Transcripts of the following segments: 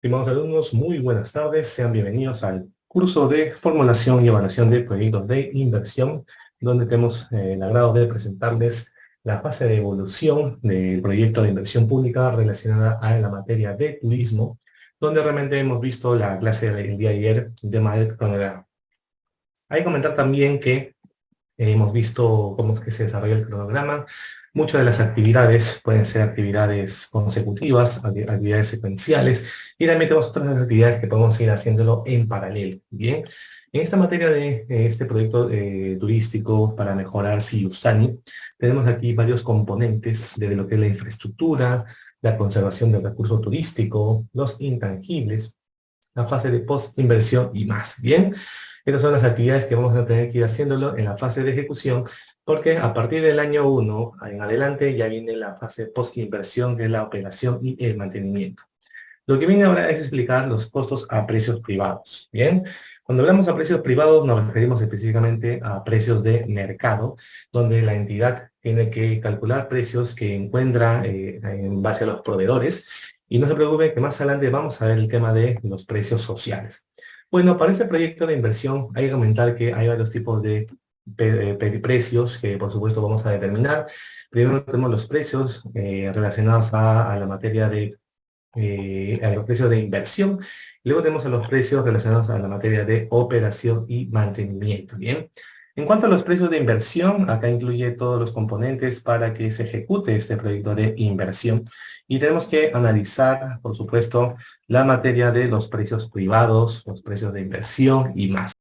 Estimados alumnos, muy buenas tardes. Sean bienvenidos al curso de formulación y evaluación de proyectos de inversión, donde tenemos el agrado de presentarles la fase de evolución del proyecto de inversión pública relacionada a la materia de turismo, donde realmente hemos visto la clase del día de ayer de manera cronológica. Hay que comentar también que hemos visto cómo es que se desarrolla el cronograma. Muchas de las actividades pueden ser actividades consecutivas, actividades secuenciales, y también tenemos otras actividades que podemos ir haciéndolo en paralelo. Bien, en esta materia de este proyecto turístico para mejorar Siustani, tenemos aquí varios componentes de lo que es la infraestructura, la conservación del recurso turístico, los intangibles, la fase de post-inversión y más. Bien, estas son las actividades que vamos a tener que ir haciéndolo en la fase de ejecución, porque a partir del año 1 en adelante ya viene la fase post-inversión, que es la operación y el mantenimiento. Lo que viene ahora es explicar los costos a precios privados. Bien, cuando hablamos a precios privados nos referimos específicamente a precios de mercado, donde la entidad tiene que calcular precios que encuentra en base a los proveedores. Y no se preocupe que más adelante vamos a ver el tema de los precios sociales. Bueno, para este proyecto de inversión hay que comentar que hay varios tipos de precios que por supuesto vamos a determinar. Primero tenemos los precios relacionados a la materia de a los precios de inversión. Luego tenemos a los precios relacionados a la materia de operación y mantenimiento. Bien. En cuanto a los precios de inversión, acá incluye todos los componentes para que se ejecute este proyecto de inversión. Y tenemos que analizar, por supuesto, la materia de los precios privados, los precios de inversión y más.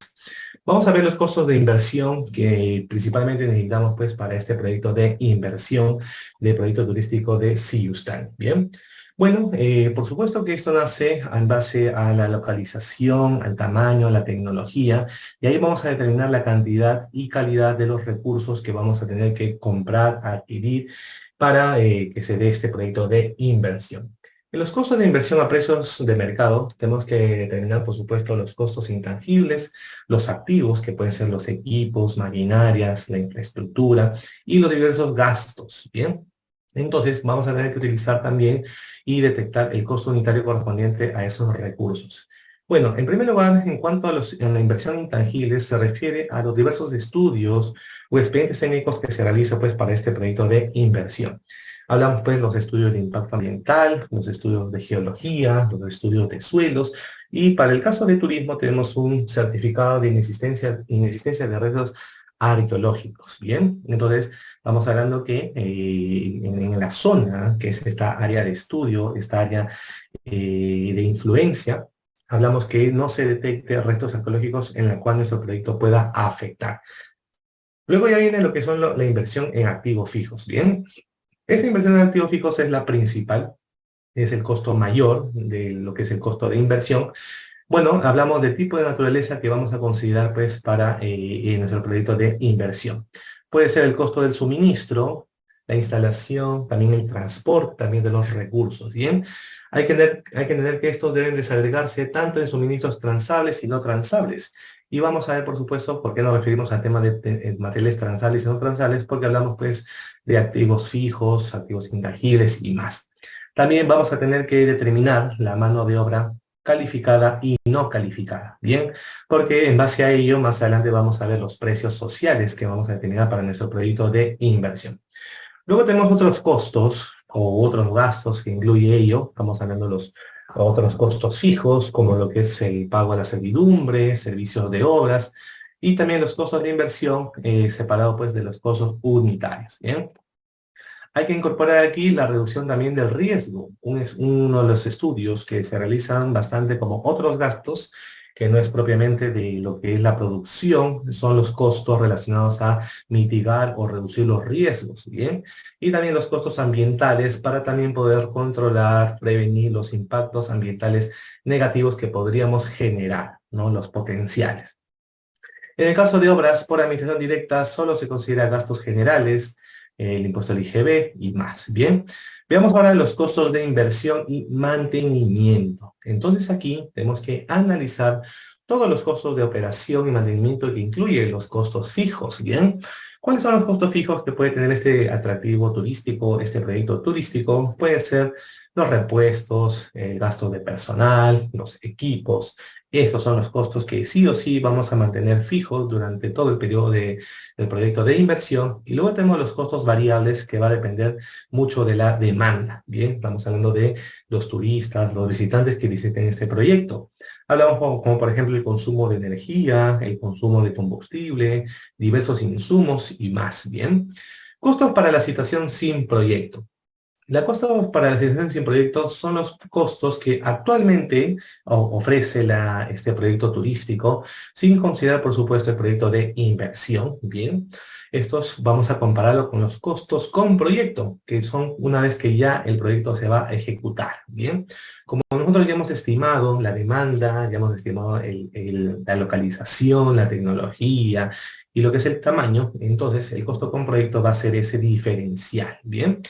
Vamos a ver los costos de inversión que principalmente necesitamos pues para este proyecto de inversión de proyecto turístico de Siustani. Bien. Bueno, por supuesto que esto nace en base a la localización, al tamaño, a la tecnología, y ahí vamos a determinar la cantidad y calidad de los recursos que vamos a tener que comprar, adquirir, para que se dé este proyecto de inversión. En los costos de inversión a precios de mercado, tenemos que determinar, por supuesto, los costos intangibles, los activos, que pueden ser los equipos, maquinarias, la infraestructura, y los diversos gastos, ¿bien? Entonces, vamos a tener que utilizar también y detectar el costo unitario correspondiente a esos recursos. Bueno, en primer lugar, en cuanto a la inversión intangible, se refiere a los diversos estudios o expedientes técnicos que se realizan pues, para este proyecto de inversión. Hablamos pues los estudios de impacto ambiental, los estudios de geología, los estudios de suelos, y para el caso de turismo tenemos un certificado de inexistencia de restos arqueológicos. Bien, entonces estamos hablando que en la zona, que es esta área de estudio, esta área de influencia, hablamos que no se detecte restos arqueológicos en la cual nuestro proyecto pueda afectar. Luego ya viene lo que son la inversión en activos fijos. Bien, esta inversión en activos fijos es la principal, es el costo mayor de lo que es el costo de inversión. Bueno, hablamos del tipo de naturaleza que vamos a considerar pues para nuestro proyecto de inversión. Puede ser el costo del suministro, la instalación, también el transporte, también de los recursos, ¿bien? Hay que entender que estos deben desagregarse tanto en suministros transables y no transables. Y vamos a ver, por supuesto, por qué nos referimos al tema de materiales transables y no transables, porque hablamos pues de activos fijos, activos intangibles y más. También vamos a tener que determinar la mano de obra calificada y no calificada, ¿bien? Porque en base a ello, más adelante vamos a ver los precios sociales que vamos a determinar para nuestro proyecto de inversión. Luego tenemos otros costos o otros gastos que incluye ello. Estamos hablando de los otros costos fijos, como lo que es el pago a la servidumbre, servicios de obras, y también los costos de inversión separados pues de los costos unitarios, ¿bien? Hay que incorporar aquí la reducción también del riesgo. Uno de los estudios que se realizan bastante como otros gastos, que no es propiamente de lo que es la producción, son los costos relacionados a mitigar o reducir los riesgos, ¿bien? Y también los costos ambientales para también poder controlar, prevenir los impactos ambientales negativos que podríamos generar, ¿no? Los potenciales. En el caso de obras por administración directa, solo se considera gastos generales, el impuesto al IGB y más. Bien, veamos ahora los costos de inversión y mantenimiento. Entonces aquí tenemos que analizar todos los costos de operación y mantenimiento que incluyen los costos fijos. Bien, ¿cuáles son los costos fijos que puede tener este atractivo turístico, este proyecto turístico? Puede ser los repuestos, el gasto de personal, los equipos. Estos son los costos que sí o sí vamos a mantener fijos durante todo el periodo del proyecto de inversión. Y luego tenemos los costos variables que va a depender mucho de la demanda. Bien, estamos hablando de los turistas, los visitantes que visiten este proyecto. Hablamos como por ejemplo el consumo de energía, el consumo de combustible, diversos insumos y más. Bien, costos para la situación sin proyecto. La costa para la situación sin proyecto son los costos que actualmente ofrece este proyecto turístico, sin considerar, por supuesto, el proyecto de inversión. Bien, estos vamos a compararlo con los costos con proyecto, que son una vez que ya el proyecto se va a ejecutar. Bien, como nosotros ya hemos estimado la demanda, ya hemos estimado la localización, la tecnología y lo que es el tamaño, entonces el costo con proyecto va a ser ese diferencial. Bien.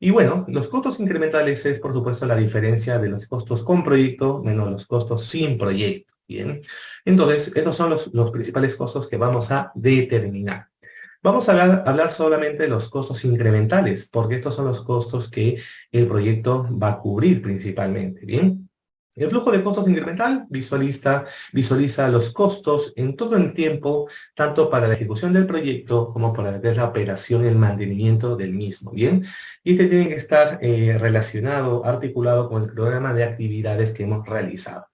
Y bueno, los costos incrementales es, por supuesto, la diferencia de los costos con proyecto menos los costos sin proyecto. Bien, entonces, estos son los principales costos que vamos a determinar. Vamos a hablar solamente de los costos incrementales, porque estos son los costos que el proyecto va a cubrir principalmente. Bien. El flujo de costos incremental visualiza los costos en todo el tiempo, tanto para la ejecución del proyecto como para la operación y el mantenimiento del mismo, ¿bien? Y este tiene que estar relacionado, articulado con el programa de actividades que hemos realizado.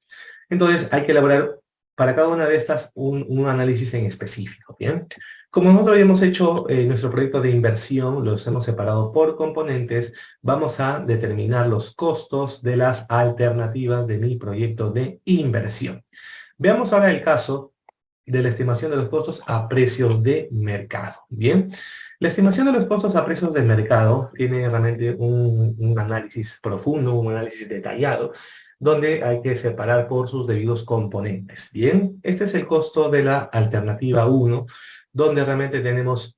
Entonces, hay que elaborar para cada una de estas un análisis en específico, ¿bien? Como nosotros ya hemos hecho nuestro proyecto de inversión, los hemos separado por componentes, vamos a determinar los costos de las alternativas de mi proyecto de inversión. Veamos ahora el caso de la estimación de los costos a precios de mercado. Bien, la estimación de los costos a precios de mercado tiene realmente un análisis profundo, un análisis detallado, donde hay que separar por sus debidos componentes. Bien, este es el costo de la alternativa 1, donde realmente tenemos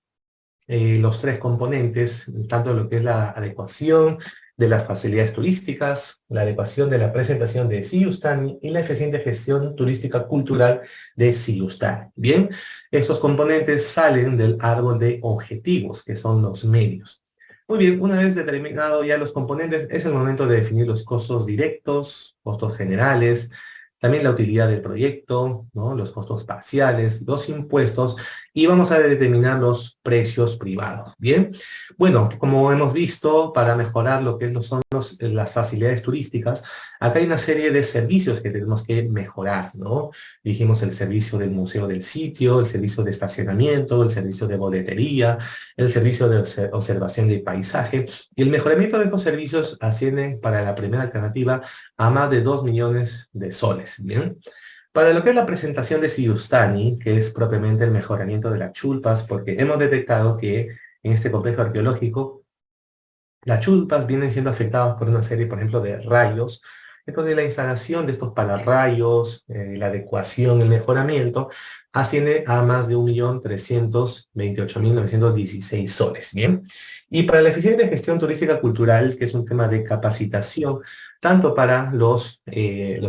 los tres componentes, tanto lo que es la adecuación de las facilidades turísticas, la adecuación de la presentación de Siyustani y la eficiente gestión turística cultural de Siyustani. Bien, estos componentes salen del árbol de objetivos, que son los medios. Muy bien, una vez determinado ya los componentes, es el momento de definir los costos directos, costos generales, también la utilidad del proyecto, ¿no? Los costos parciales, los impuestos, y vamos a determinar los precios privados. Bien, bueno, como hemos visto, para mejorar lo que son las facilidades turísticas, acá hay una serie de servicios que tenemos que mejorar, ¿no? Dijimos el servicio del museo del sitio, el servicio de estacionamiento, el servicio de boletería, el servicio de observación del paisaje, y el mejoramiento de estos servicios ascienden para la primera alternativa a más de 2 millones de soles, ¿bien? Para lo que es la presentación de Siyustani, que es propiamente el mejoramiento de las chulpas, porque hemos detectado que en este complejo arqueológico las chulpas vienen siendo afectadas por una serie, por ejemplo, de rayos. Entonces la instalación de estos pararrayos, la adecuación, el mejoramiento, asciende a más de 1.328.916 soles, ¿bien? Y para la eficiente gestión turística cultural, que es un tema de capacitación, tanto para los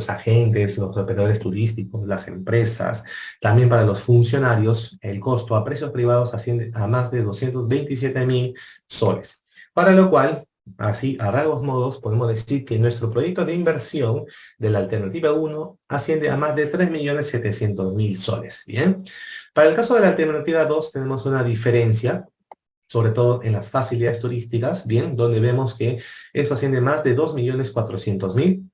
agentes, los operadores turísticos, las empresas, también para los funcionarios, el costo a precios privados asciende a más de 227.000 soles. Para lo cual, así a rasgos modos, podemos decir que nuestro proyecto de inversión de la alternativa 1 asciende a más de 3.700.000 soles. Bien, para el caso de la alternativa 2 tenemos una diferencia, sobre todo en las facilidades turísticas, bien, donde vemos que eso asciende a más de 2.400.000.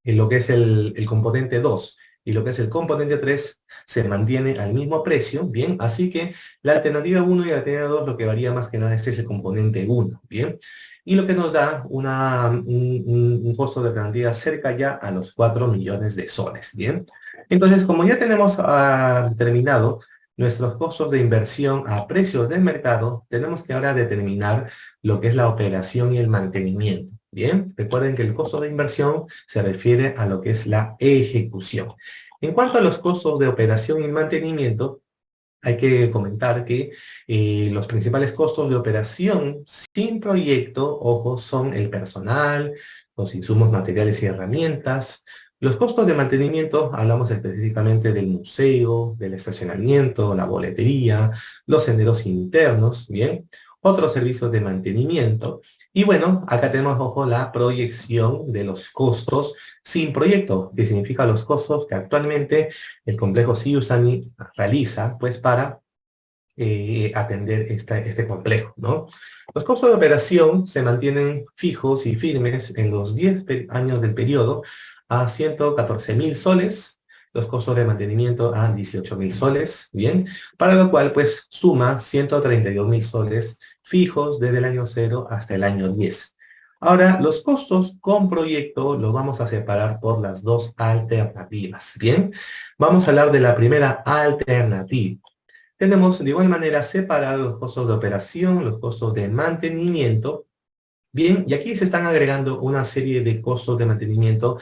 En lo que es el componente 2 y lo que es el componente 3 se mantiene al mismo precio, bien, así que la alternativa 1 y la alternativa 2 lo que varía más que nada es el componente 1, bien, y lo que nos da un costo de alternativa cerca ya a los 4 millones de soles, bien. Entonces, como ya tenemos determinado nuestros costos de inversión a precios del mercado, tenemos que ahora determinar lo que es la operación y el mantenimiento. Bien, recuerden que el costo de inversión se refiere a lo que es la ejecución. En cuanto a los costos de operación y mantenimiento, hay que comentar que los principales costos de operación sin proyecto, ojo, son el personal, los insumos materiales y herramientas. Los costos de mantenimiento, hablamos específicamente del museo, del estacionamiento, la boletería, los senderos internos, ¿bien? Otros servicios de mantenimiento. Y bueno, acá tenemos, ojo, la proyección de los costos sin proyecto, que significa los costos que actualmente el complejo Siusani realiza, pues, para atender este complejo, ¿no? Los costos de operación se mantienen fijos y firmes en los 10 años del periodo a 114.000 soles, los costos de mantenimiento a 18.000 soles, ¿bien? Para lo cual, pues, suma 132.000 soles fijos desde el año 0 hasta el año 10. Ahora, los costos con proyecto los vamos a separar por las dos alternativas, ¿bien? Vamos a hablar de la primera alternativa. Tenemos de igual manera separados los costos de operación, los costos de mantenimiento. Bien, y aquí se están agregando una serie de costos de mantenimiento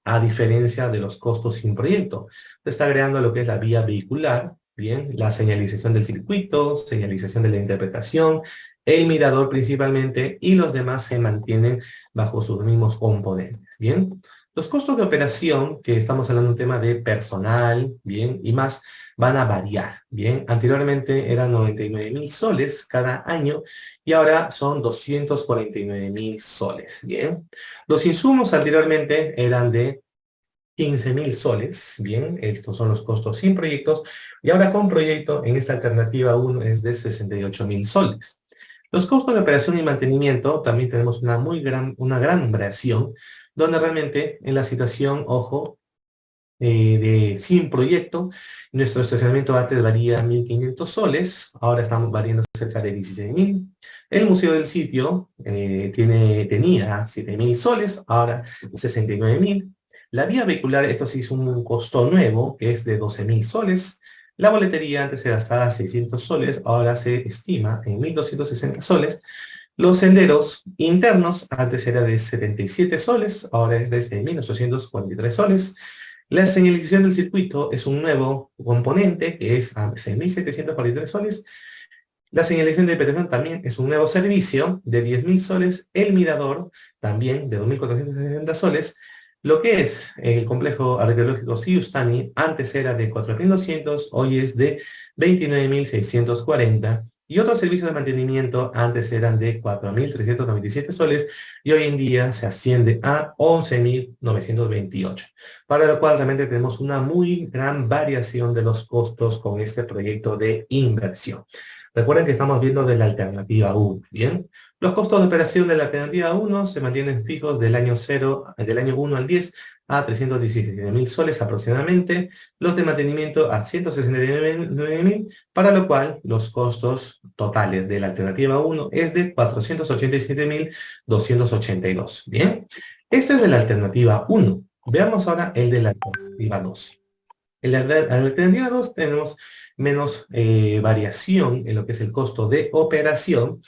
a diferencia de los costos sin proyecto. Se está agregando lo que es la vía vehicular, bien, la señalización del circuito, señalización de la interpretación, el mirador principalmente, y los demás se mantienen bajo sus mismos componentes, bien. Los costos de operación, que estamos hablando de un tema de personal, bien, y más, van a variar, bien. Anteriormente eran 99.000 soles cada año, y ahora son 249.000 soles, ¿bien? Los insumos anteriormente eran de 15.000 soles, ¿bien? Estos son los costos sin proyectos, y ahora con proyecto en esta alternativa 1 es de 68.000 soles. Los costos de operación y mantenimiento también tenemos una gran variación, donde realmente en la situación, ojo, sin proyecto, nuestro estacionamiento antes valía 1.500 soles, ahora estamos valiendo cerca de 16.000. El Museo del Sitio tenía 7.000 soles, ahora 69.000. La vía vehicular, esto sí es un costo nuevo, que es de 12.000 soles. La boletería antes se gastaba 600 soles, ahora se estima en 1.260 soles. Los senderos internos antes era de 77 soles, ahora es de 1.843 soles. La señalización del circuito es un nuevo componente que es a 6.743 soles. La señalización de interpretación también es un nuevo servicio de 10.000 soles. El mirador también de 2.460 soles. Lo que es el complejo arqueológico Siustani antes era de 4.200, hoy es de 29.640. Y otros servicios de mantenimiento antes eran de 4.397 soles y hoy en día se asciende a 11.928. Para lo cual realmente tenemos una muy gran variación de los costos con este proyecto de inversión. Recuerden que estamos viendo de la alternativa 1, ¿bien? Los costos de operación de la alternativa 1 se mantienen fijos del año 0, del año 1 al 10 a 317.000 soles aproximadamente, los de mantenimiento a 169.000, para lo cual los costos totales de la alternativa 1 es de 487.282, ¿bien? Este es de la alternativa 1. Veamos ahora el de la alternativa 2. En la alternativa 2 tenemos menos variación en lo que es el costo de operación,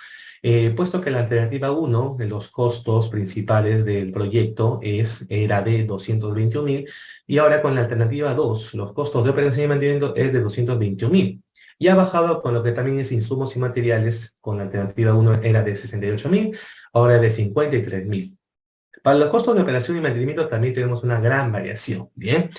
puesto que la alternativa 1, de los costos principales del proyecto, era de 221.000, y ahora con la alternativa 2, los costos de operación y mantenimiento es de 221.000. Y ha bajado con lo que también es insumos y materiales, con la alternativa 1 era de 68.000, ahora es de 53.000. Para los costos de operación y mantenimiento también tenemos una gran variación, ¿bien?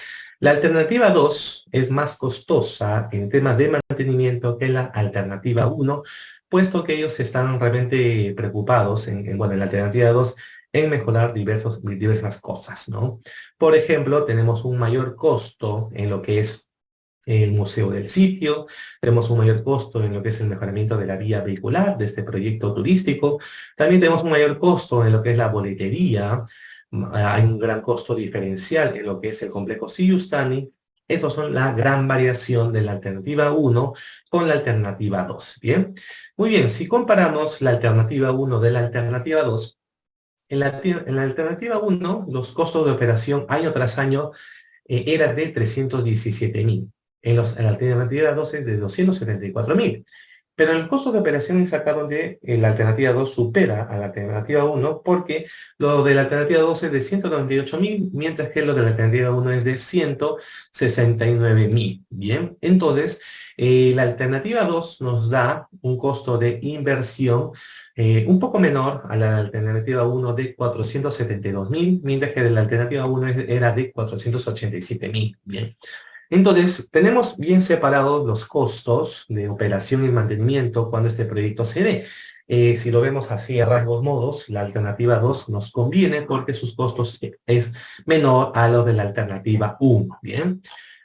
La alternativa 2 es más costosa en temas de mantenimiento que la alternativa 1, puesto que ellos están realmente preocupados en la alternativa 2 en mejorar diversas cosas, ¿no? Por ejemplo, tenemos un mayor costo en lo que es el museo del sitio, tenemos un mayor costo en lo que es el mejoramiento de la vía vehicular de este proyecto turístico, también tenemos un mayor costo en lo que es la boletería, hay un gran costo diferencial en lo que es el complejo Siustani. Estos son la gran variación de la alternativa 1 con la alternativa 2, ¿bien? Muy bien, si comparamos la alternativa 1 de la alternativa 2, en la alternativa 1, los costos de operación año tras año era de 317.000. En la alternativa 2 es de 274.000. Pero el costo de operación es acá donde la alternativa 2 supera a la alternativa 1, porque lo de la alternativa 2 es de 198.000, mientras que lo de la alternativa 1 es de 169.000. Bien, entonces la alternativa 2 nos da un costo de inversión un poco menor a la alternativa 1 de 472.000, mientras que la alternativa 1 era de 487.000. Bien. Entonces, tenemos bien separados los costos de operación y mantenimiento cuando este proyecto se dé. Si lo vemos así a rasgos modos, la alternativa 2 nos conviene porque sus costos es menor a lo de la alternativa 1. Bien,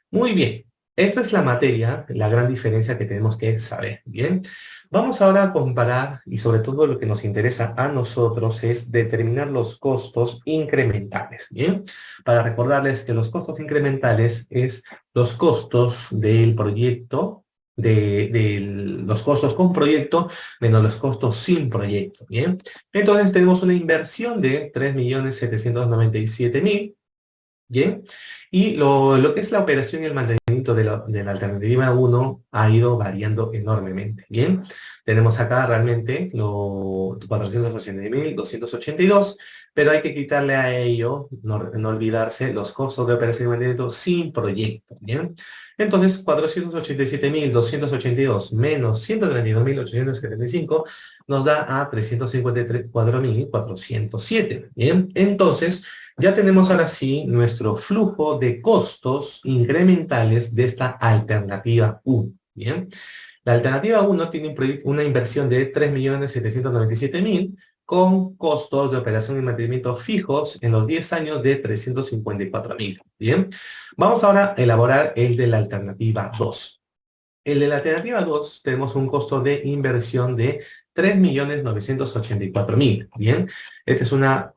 muy bien. Esta es la materia, la gran diferencia que tenemos que saber. Bien, vamos ahora a comparar y sobre todo lo que nos interesa a nosotros es determinar los costos incrementales. Bien, para recordarles que los costos incrementales es los costos del proyecto, los costos con proyecto menos los costos sin proyecto. Bien, entonces tenemos una inversión de 3.797.000. Bien, y lo que es la operación y el mantenimiento de la alternativa 1 ha ido variando enormemente. Bien, tenemos acá realmente los 480.282, pero hay que quitarle a ello, no olvidarse, los costos de operación y mantenimiento sin proyecto. Bien, entonces 487.282 menos 132.875 nos da a 354.407. Bien, entonces ya tenemos ahora sí nuestro flujo de costos incrementales de esta alternativa 1. Bien, la alternativa 1 tiene una inversión de 3.797.000 con costos de operación y mantenimiento fijos en los 10 años de 354.000. Bien, vamos ahora a elaborar el de la alternativa 2. El de la alternativa 2 tenemos un costo de inversión de 3.984.000. Bien, esta es una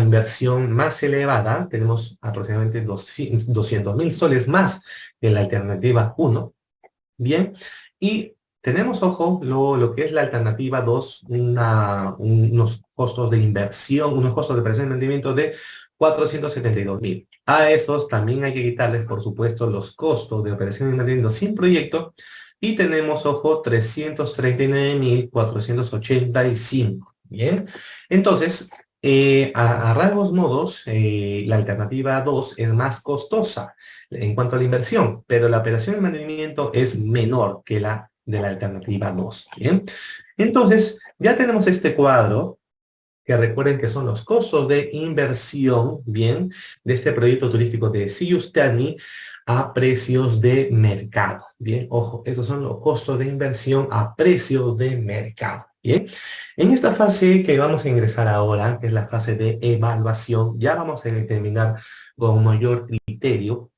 inversión más elevada. Tenemos aproximadamente 200.000 soles más que la alternativa 1. Bien, y tenemos, ojo, lo que es la alternativa 2, unos costos de inversión, unos costos de operación y mantenimiento de 472.000. A esos también hay que quitarles, por supuesto, los costos de operación y mantenimiento sin proyecto. Y tenemos, ojo, 339.485. Bien, entonces, a rasgos modos, la alternativa 2 es más costosa en cuanto a la inversión, pero la operación de mantenimiento es menor que la de la alternativa 2. Bien, entonces, ya tenemos este cuadro que recuerden que son los costos de inversión, bien, de este proyecto turístico de Siyustani a precios de mercado. Bien, ojo, esos son los costos de inversión a precios de mercado. Bien, en esta fase que vamos a ingresar ahora, que es la fase de evaluación, ya vamos a determinar con mayor criterio.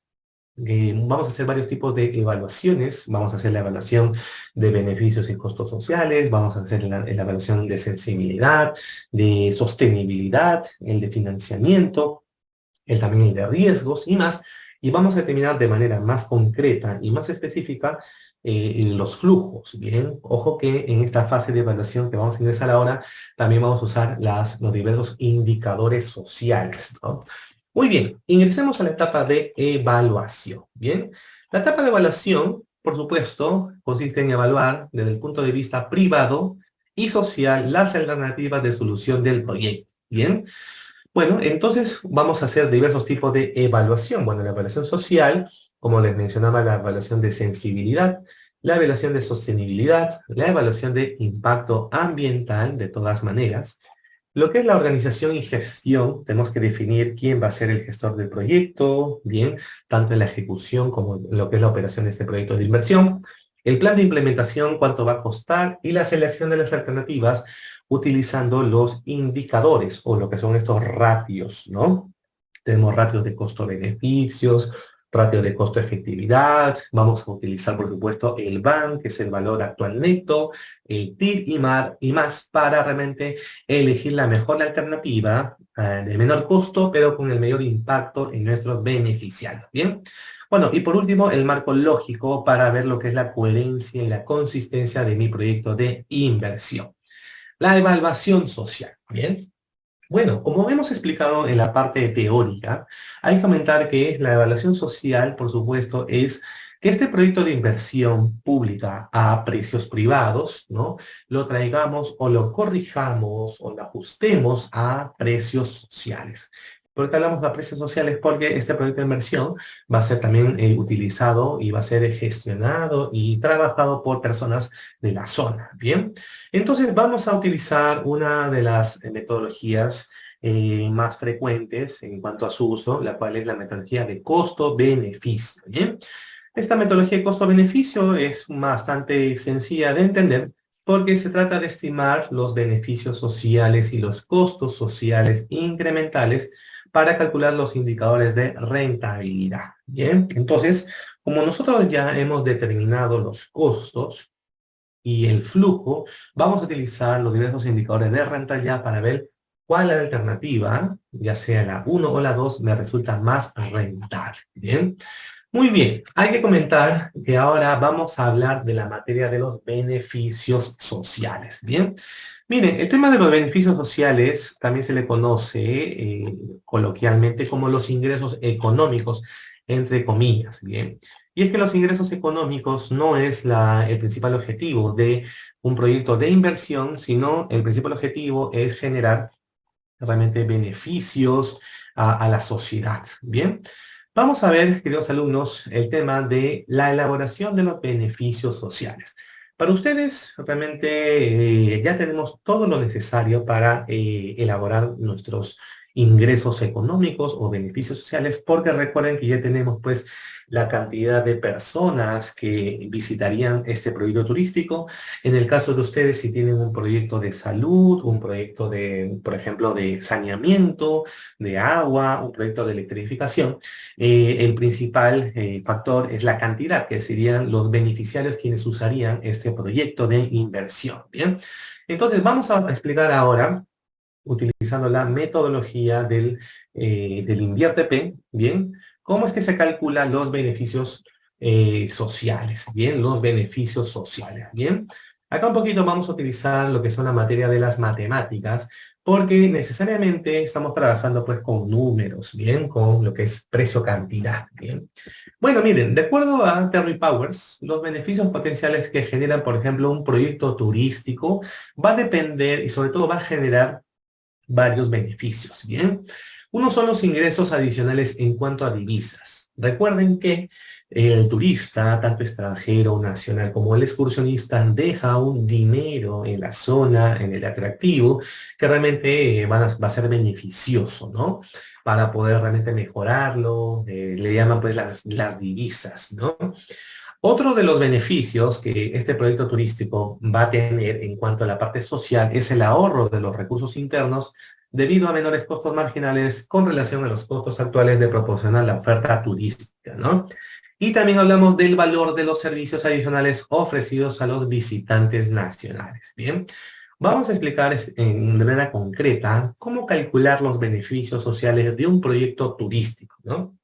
Vamos a hacer varios tipos de evaluaciones. Vamos a hacer la evaluación de beneficios y costos sociales, vamos a hacer la evaluación de sensibilidad, de sostenibilidad, el de financiamiento, también el de riesgos y más. Y vamos a determinar de manera más concreta y más específica los flujos. Bien, ojo que en esta fase de evaluación que vamos a ingresar ahora, también vamos a usar los diversos indicadores sociales, ¿no? Muy bien, ingresemos a la etapa de evaluación. Bien, la etapa de evaluación, por supuesto, consiste en evaluar desde el punto de vista privado y social las alternativas de solución del proyecto. Bien, bueno, entonces vamos a hacer diversos tipos de evaluación. Bueno, la evaluación social, como les mencionaba, la evaluación de sensibilidad, la evaluación de sostenibilidad, la evaluación de impacto ambiental, de todas maneras. Lo que es la organización y gestión, tenemos que definir quién va a ser el gestor del proyecto, bien, tanto en la ejecución como en lo que es la operación de este proyecto de inversión. El plan de implementación, cuánto va a costar, y la selección de las alternativas utilizando los indicadores o lo que son estos ratios, ¿no? Tenemos ratios de costo-beneficios, ratio de costo-efectividad, vamos a utilizar, por supuesto, el BAN, que es el valor actual neto, el TIR y más para realmente elegir la mejor alternativa de menor costo, pero con el mayor impacto en nuestros beneficiarios, ¿bien? Bueno, y por último, el marco lógico para ver lo que es la coherencia y la consistencia de mi proyecto de inversión. La evaluación social, ¿bien? Bueno, como hemos explicado en la parte teórica, hay que comentar que la evaluación social, por supuesto, es que este proyecto de inversión pública a precios privados, ¿no? Lo traigamos o lo corrijamos o lo ajustemos a precios sociales. ¿Por qué hablamos de precios sociales? Porque este proyecto de inversión va a ser también utilizado y va a ser gestionado y trabajado por personas de la zona, ¿bien? Entonces vamos a utilizar una de las metodologías más frecuentes en cuanto a su uso, la cual es la metodología de costo-beneficio, ¿bien? Esta metodología de costo-beneficio es bastante sencilla de entender porque se trata de estimar los beneficios sociales y los costos sociales incrementales para calcular los indicadores de rentabilidad. Bien, entonces, como nosotros ya hemos determinado los costos y el flujo, vamos a utilizar los diversos indicadores de rentabilidad para ver cuál alternativa, ya sea la uno o la 2, me resulta más rentable. Bien. Muy bien, hay que comentar que ahora vamos a hablar de la materia de los beneficios sociales, ¿bien? Miren, el tema de los beneficios sociales también se le conoce coloquialmente como los ingresos económicos, entre comillas, ¿bien? Y es que los ingresos económicos no es el principal objetivo de un proyecto de inversión, sino el principal objetivo es generar realmente beneficios a la sociedad, ¿bien? Vamos a ver, queridos alumnos, el tema de la elaboración de los beneficios sociales. Para ustedes, realmente ya tenemos todo lo necesario para elaborar nuestros ingresos económicos o beneficios sociales, porque recuerden que ya tenemos pues la cantidad de personas que visitarían este proyecto turístico. En el caso de ustedes, si tienen un proyecto de salud, un proyecto de, por ejemplo, de saneamiento, de agua, un proyecto de electrificación, el principal factor es la cantidad, que serían los beneficiarios quienes usarían este proyecto de inversión. Bien, entonces vamos a explicar ahora, utilizando la metodología del InviérteP, bien, cómo es que se calculan los beneficios sociales, bien, los beneficios sociales, bien. Acá un poquito vamos a utilizar lo que son la materia de las matemáticas, porque necesariamente estamos trabajando pues con números, bien, con lo que es precio-cantidad, bien. Bueno, miren, de acuerdo a Terry Powers, los beneficios potenciales que generan, por ejemplo, un proyecto turístico va a depender y sobre todo va a generar varios beneficios, ¿bien? Uno son los ingresos adicionales en cuanto a divisas. Recuerden que el turista, tanto extranjero, nacional, como el excursionista, deja un dinero en la zona, en el atractivo, que realmente va a ser beneficioso, ¿no? Para poder realmente mejorarlo, le llaman pues las divisas, ¿no? Otro de los beneficios que este proyecto turístico va a tener en cuanto a la parte social es el ahorro de los recursos internos debido a menores costos marginales con relación a los costos actuales de proporcionar la oferta turística, ¿no? Y también hablamos del valor de los servicios adicionales ofrecidos a los visitantes nacionales, ¿bien? Vamos a explicar de manera concreta cómo calcular los beneficios sociales de un proyecto turístico, ¿no?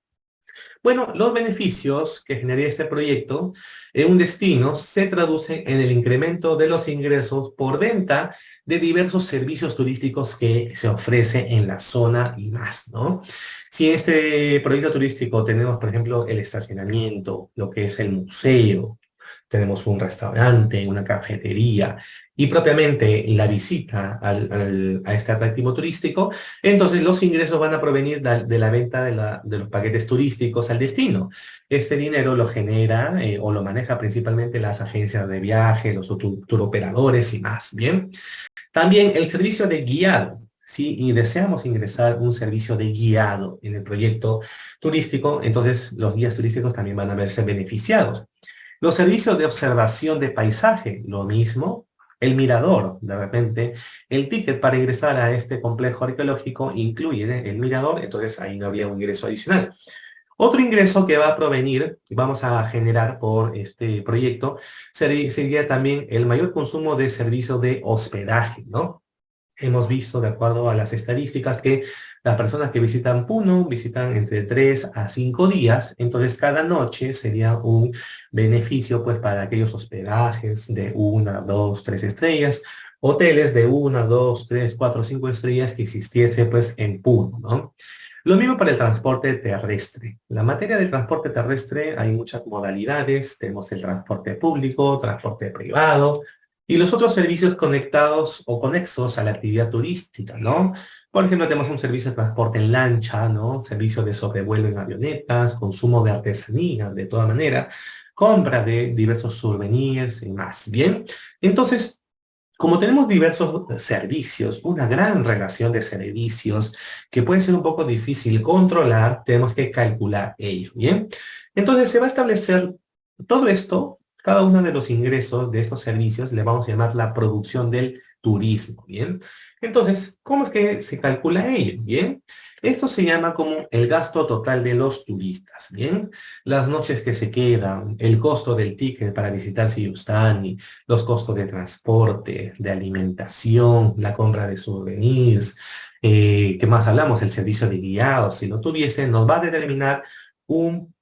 Bueno, los beneficios que generaría este proyecto en un destino se traducen en el incremento de los ingresos por venta de diversos servicios turísticos que se ofrece en la zona y más, ¿no? Si en este proyecto turístico tenemos, por ejemplo, el estacionamiento, lo que es el museo, tenemos un restaurante, una cafetería y propiamente la visita a este atractivo turístico, entonces los ingresos van a provenir de la venta de los paquetes turísticos al destino. Este dinero lo genera o lo maneja principalmente las agencias de viaje, los turoperadores y más, ¿bien? También el servicio de guiado. Si deseamos ingresar un servicio de guiado en el proyecto turístico, entonces los guías turísticos también van a verse beneficiados. Los servicios de observación de paisaje, lo mismo. El mirador, de repente, el ticket para ingresar a este complejo arqueológico incluye el mirador, entonces ahí no habría un ingreso adicional. Otro ingreso que va a provenir, vamos a generar por este proyecto, sería también el mayor consumo de servicios de hospedaje, ¿no? Hemos visto, de acuerdo a las estadísticas, que las personas que visitan Puno visitan entre 3 a 5 días, entonces cada noche sería un beneficio pues para aquellos hospedajes de 1, 2, 3 estrellas, hoteles de 1, 2, 3, 4, 5 estrellas que existiese pues en Puno, ¿no? Lo mismo para el transporte terrestre. En la materia del transporte terrestre hay muchas modalidades. Tenemos el transporte público, transporte privado y los otros servicios conectados o conexos a la actividad turística, ¿no? Por ejemplo, tenemos un servicio de transporte en lancha, ¿no? Servicio de sobrevuelo en avionetas, consumo de artesanía, de toda manera, compra de diversos souvenirs y más. Bien, entonces, como tenemos diversos servicios, una gran relación de servicios que puede ser un poco difícil controlar, tenemos que calcular ello, ¿bien? Entonces se va a establecer todo esto cada uno de los ingresos de estos servicios le vamos a llamar la producción del turismo, ¿bien? Entonces, ¿cómo es que se calcula ello? ¿Bien? Esto se llama como el gasto total de los turistas, ¿bien? Las noches que se quedan, el costo del ticket para visitar Siyustani, los costos de transporte, de alimentación, la compra de souvenirs, ¿qué más hablamos? El servicio de guiados, si lo tuviese, nos va a determinar un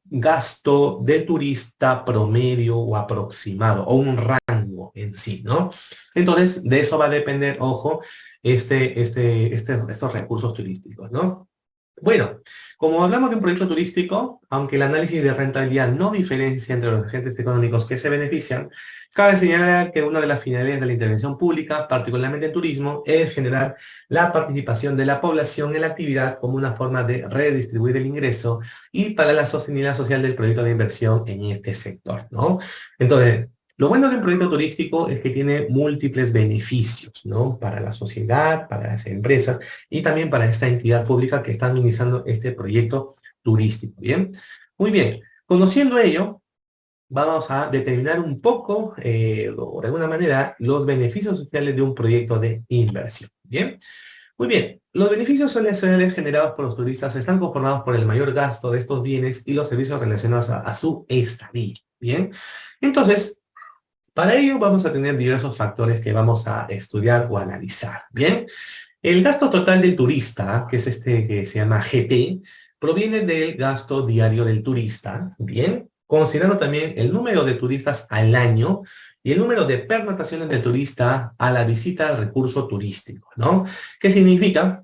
gasto de turista promedio o aproximado, o un rango en sí, ¿no? Entonces, de eso va a depender, ojo, estos recursos turísticos, ¿no? Bueno, como hablamos de un proyecto turístico, aunque el análisis de rentabilidad no diferencia entre los agentes económicos que se benefician, cabe señalar que una de las finalidades de la intervención pública, particularmente en turismo, es generar la participación de la población en la actividad como una forma de redistribuir el ingreso y para la sostenibilidad social del proyecto de inversión en este sector, ¿no? Entonces, lo bueno de un proyecto turístico es que tiene múltiples beneficios, ¿no? Para la sociedad, para las empresas y también para esta entidad pública que está administrando este proyecto turístico, ¿bien? Muy bien, conociendo ello, vamos a determinar un poco, o de alguna manera, los beneficios sociales de un proyecto de inversión, ¿bien? Muy bien, los beneficios sociales generados por los turistas están conformados por el mayor gasto de estos bienes y los servicios relacionados a su estadía, ¿bien? Entonces, para ello vamos a tener diversos factores que vamos a estudiar o analizar, ¿bien? El gasto total del turista, que es este que se llama GT, proviene del gasto diario del turista, ¿bien? Considerando también el número de turistas al año y el número de pernotaciones del turista a la visita al recurso turístico, ¿no? ¿Qué significa?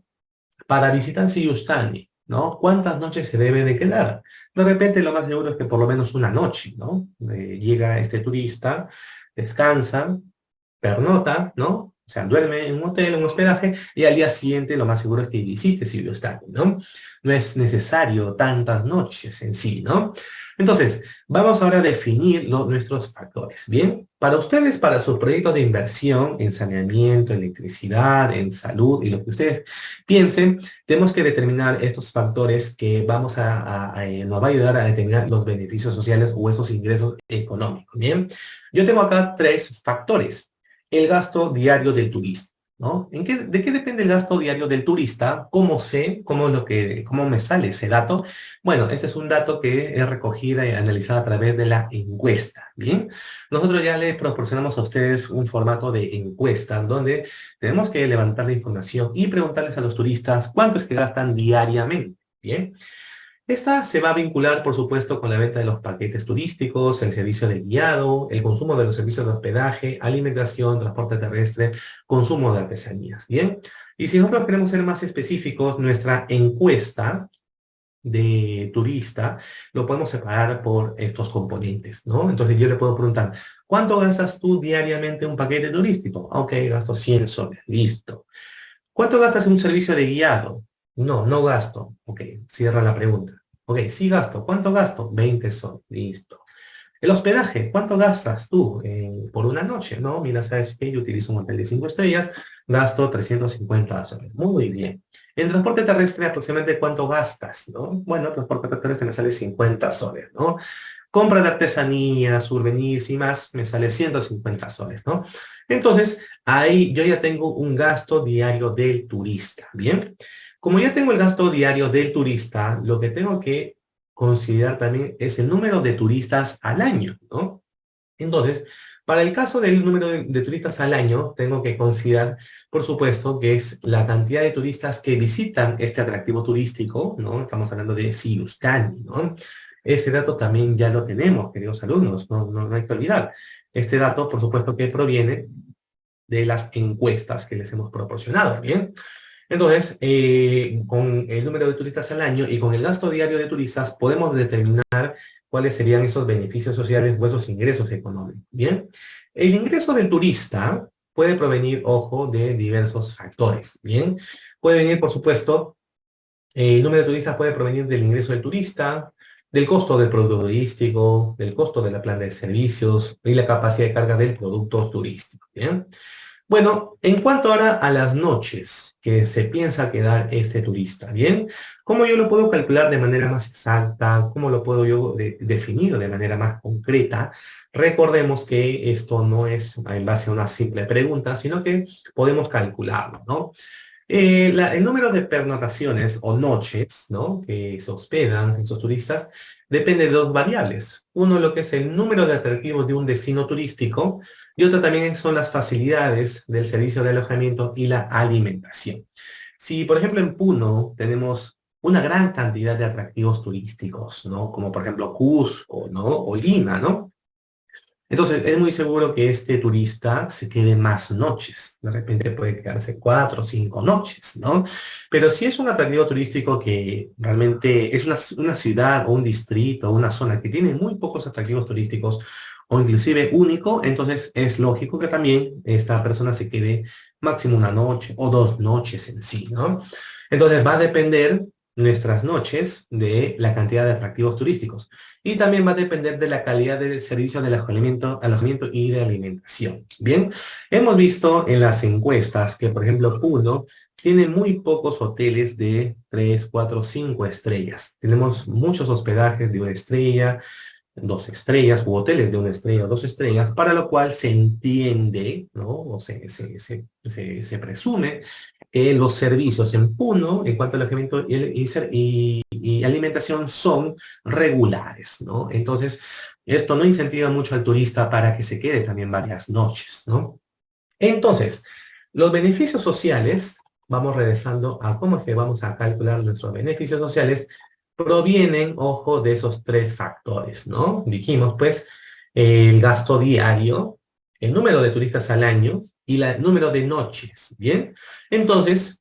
Para visitar Siyustani, ¿no? ¿Cuántas noches se debe de quedar? De repente lo más seguro es que por lo menos una noche, ¿no? Llega este turista, descansa, pernota, ¿no? O sea, duerme en un hotel, en un hospedaje, y al día siguiente lo más seguro es que visite Siriostani, ¿no? No es necesario tantas noches en sí, ¿no? Entonces, vamos ahora a definir nuestros factores, ¿bien? Para ustedes, para sus proyectos de inversión en saneamiento, electricidad, en salud y lo que ustedes piensen, tenemos que determinar estos factores que nos va a ayudar a determinar los beneficios sociales o esos ingresos económicos, ¿bien? Yo tengo acá tres factores. El gasto diario del turista, ¿no? ¿De qué depende el gasto diario del turista? ¿Cómo sé? ¿Cómo me sale ese dato? Bueno, este es un dato que es recogida y analizada a través de la encuesta, ¿bien? Nosotros ya les proporcionamos a ustedes un formato de encuesta donde tenemos que levantar la información y preguntarles a los turistas cuánto es que gastan diariamente, ¿bien? Esta se va a vincular, por supuesto, con la venta de los paquetes turísticos, el servicio de guiado, el consumo de los servicios de hospedaje, alimentación, transporte terrestre, consumo de artesanías, ¿bien? Y si nosotros queremos ser más específicos, nuestra encuesta de turista lo podemos separar por estos componentes, ¿no? Entonces yo le puedo preguntar, ¿cuánto gastas tú diariamente en un paquete turístico? Ok, gasto 100 soles, listo. ¿Cuánto gastas en un servicio de guiado? No, no gasto. Ok, cierra la pregunta. Ok, sí gasto. ¿Cuánto gasto? 20 soles. Listo. El hospedaje, ¿cuánto gastas tú por una noche? No, mira, ¿sabes qué? Yo utilizo un hotel de 5 estrellas, gasto 350 soles. Muy bien. En transporte terrestre, aproximadamente, ¿cuánto gastas? ¿No? Bueno, transporte terrestre me sale 50 soles, ¿no? Compra de artesanías, souvenirs y más, me sale 150 soles, ¿no? Entonces, ahí yo ya tengo un gasto diario del turista, ¿bien? Como ya tengo el gasto diario del turista, lo que tengo que considerar también es el número de turistas al año, ¿no? Entonces, para el caso del número de turistas al año, tengo que considerar, por supuesto, que es la cantidad de turistas que visitan este atractivo turístico, ¿no? Estamos hablando de Siyustani, ¿no? Este dato también ya lo tenemos, queridos alumnos, no hay que olvidar. Este dato, por supuesto, que proviene de las encuestas que les hemos proporcionado, ¿bien? Entonces, con el número de turistas al año y con el gasto diario de turistas, podemos determinar cuáles serían esos beneficios sociales o esos ingresos económicos, ¿bien? El ingreso del turista puede provenir, ojo, de diversos factores, ¿bien? Puede venir, por supuesto, el número de turistas puede provenir del ingreso del turista, del costo del producto turístico, del costo de la planta de servicios y la capacidad de carga del producto turístico, ¿bien? Bueno, en cuanto ahora a las noches que se piensa quedar este turista, ¿bien? ¿Cómo yo lo puedo calcular de manera más exacta? ¿Cómo lo puedo yo definir de manera más concreta? Recordemos que esto no es en base a una simple pregunta, sino que podemos calcularlo, ¿no? El número de pernotaciones o noches, ¿no?, que se hospedan esos turistas depende de dos variables. Uno, lo que es el número de atractivos de un destino turístico, y otro también son las facilidades del servicio de alojamiento y la alimentación. Si, por ejemplo, en Puno tenemos una gran cantidad de atractivos turísticos, ¿no?, como por ejemplo Cusco, ¿no?, o Lima, ¿no? Entonces, es muy seguro que este turista se quede más noches. De repente puede quedarse 4 o 5 noches, ¿no? Pero si es un atractivo turístico que realmente es una ciudad o un distrito o una zona que tiene muy pocos atractivos turísticos o inclusive único, entonces es lógico que también esta persona se quede máximo una noche o 2 noches en sí, ¿no? Entonces va a depender nuestras noches de la cantidad de atractivos turísticos. Y también va a depender de la calidad del servicio de alojamiento y de alimentación. Bien, hemos visto en las encuestas que, por ejemplo, Puno tiene muy pocos hoteles de 3, 4, 5 estrellas. Tenemos muchos hospedajes de 1 estrella, 2 estrellas, u hoteles de 1 estrella o 2 estrellas, para lo cual se entiende, ¿no? O se presume que los servicios en Puno, en cuanto al alojamiento y alimentación, son regulares, ¿no? Entonces, esto no incentiva mucho al turista para que se quede también varias noches, ¿no? Entonces, los beneficios sociales, vamos regresando a cómo es que vamos a calcular nuestros beneficios sociales, provienen, ojo, de esos 3 factores, ¿no? Dijimos, pues, el gasto diario, el número de turistas al año y el número de noches, ¿bien? Entonces,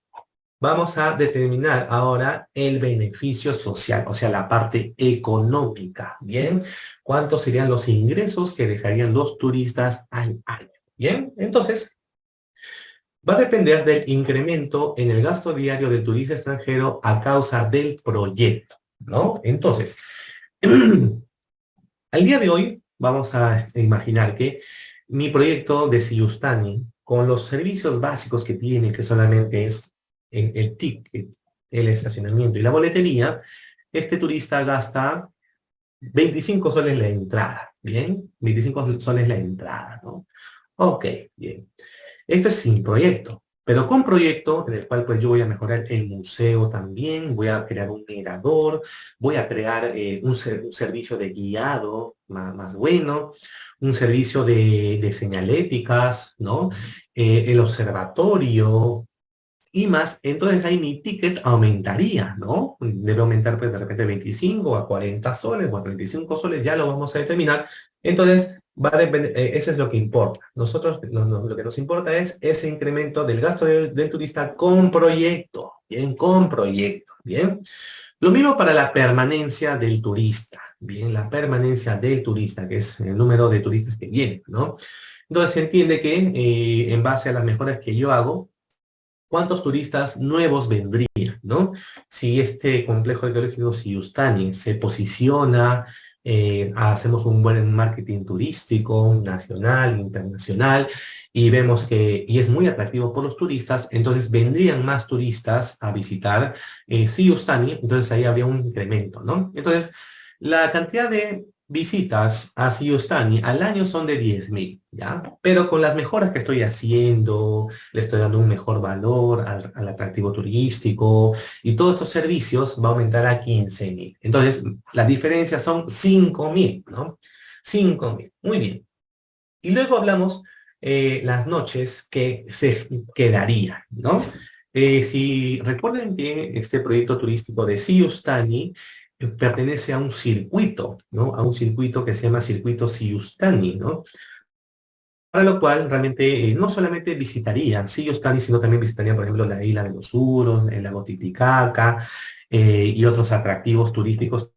vamos a determinar ahora el beneficio social, o sea, la parte económica, ¿bien? ¿Cuántos serían los ingresos que dejarían los turistas al año? Bien, entonces va a depender del incremento en el gasto diario del turista extranjero a causa del proyecto, ¿no? Entonces, al día de hoy vamos a imaginar que mi proyecto de Siyustani, con los servicios básicos que tiene, que solamente es el ticket, el estacionamiento y la boletería, este turista gasta 25 soles la entrada, ¿bien? 25 soles la entrada, ¿no? Ok, bien. Esto es sin proyecto, pero con proyecto en el cual pues yo voy a mejorar el museo también, voy a crear un mirador, voy a crear un servicio de guiado más bueno, un servicio de señaléticas, ¿no? El observatorio y más, entonces ahí mi ticket aumentaría, ¿no? Debe aumentar pues de repente 25 a 40 soles o a 35 soles, ya lo vamos a determinar. Entonces, va a depender, eso es lo que importa. Nosotros, lo que nos importa es ese incremento del gasto del turista con proyecto, ¿bien? Con proyecto, ¿bien? Lo mismo para la permanencia del turista, ¿bien? La permanencia del turista, que es el número de turistas que vienen, ¿no? Entonces se entiende que en base a las mejoras que yo hago, ¿cuántos turistas nuevos vendrían, no? Si este complejo arqueológico Siyustani se posiciona, hacemos un buen marketing turístico, nacional, internacional, y vemos que, y es muy atractivo por los turistas, entonces vendrían más turistas a visitar Siyustani, entonces ahí habría un incremento, ¿no? Entonces, la cantidad de visitas a Siyustani al año son de 10.000, ¿ya? Pero con las mejoras que estoy haciendo, le estoy dando un mejor valor al atractivo turístico y todos estos servicios va a aumentar a 15.000. Entonces, la diferencia son 5.000, ¿no? 5.000, muy bien. Y luego hablamos las noches que se quedarían, ¿no? Si recuerden que este proyecto turístico de Siyustani pertenece a un circuito, ¿no? A un circuito que se llama Circuito Siyustani, ¿no? Para lo cual realmente no solamente visitarían Siyustani, sino también visitarían, por ejemplo, la isla de los Uros, el lago Titicaca y otros atractivos turísticos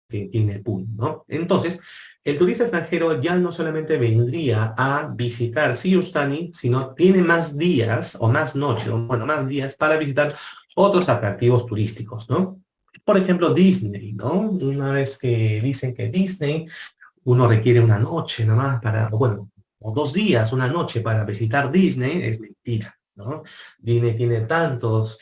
que tiene Puno, ¿no? Entonces, el turista extranjero ya no solamente vendría a visitar Siyustani, sino tiene más días o más noches, o bueno, más días para visitar otros atractivos turísticos, ¿no? Por ejemplo, Disney, ¿no? Una vez que dicen que Disney, uno requiere una noche nomás para, bueno, o 2 días, una noche para visitar Disney, es mentira, ¿no? Disney tiene eh, tantos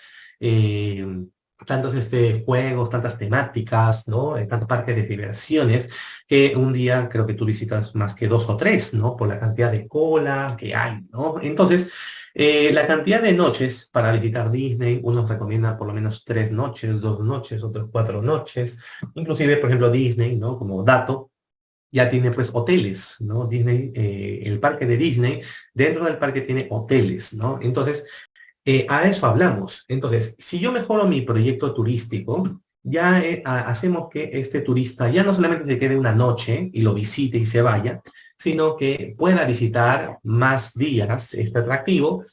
juegos, tantas temáticas, ¿no? Tantos parques de diversiones, que un día creo que tú visitas más que 2 o 3, ¿no? Por la cantidad de cola que hay, ¿no? Entonces, la cantidad de noches para visitar Disney, unos recomienda por lo menos 3 noches, 2 noches, otros 4 noches, inclusive, por ejemplo, Disney, ¿no? Como dato, ya tiene pues hoteles, ¿no? Disney, el parque de Disney, dentro del parque tiene hoteles, ¿no? Entonces, a eso hablamos. Entonces, si yo mejoro mi proyecto turístico, ya hacemos que este turista ya no solamente se quede una noche y lo visite y se vaya, sino que pueda visitar más días este atractivo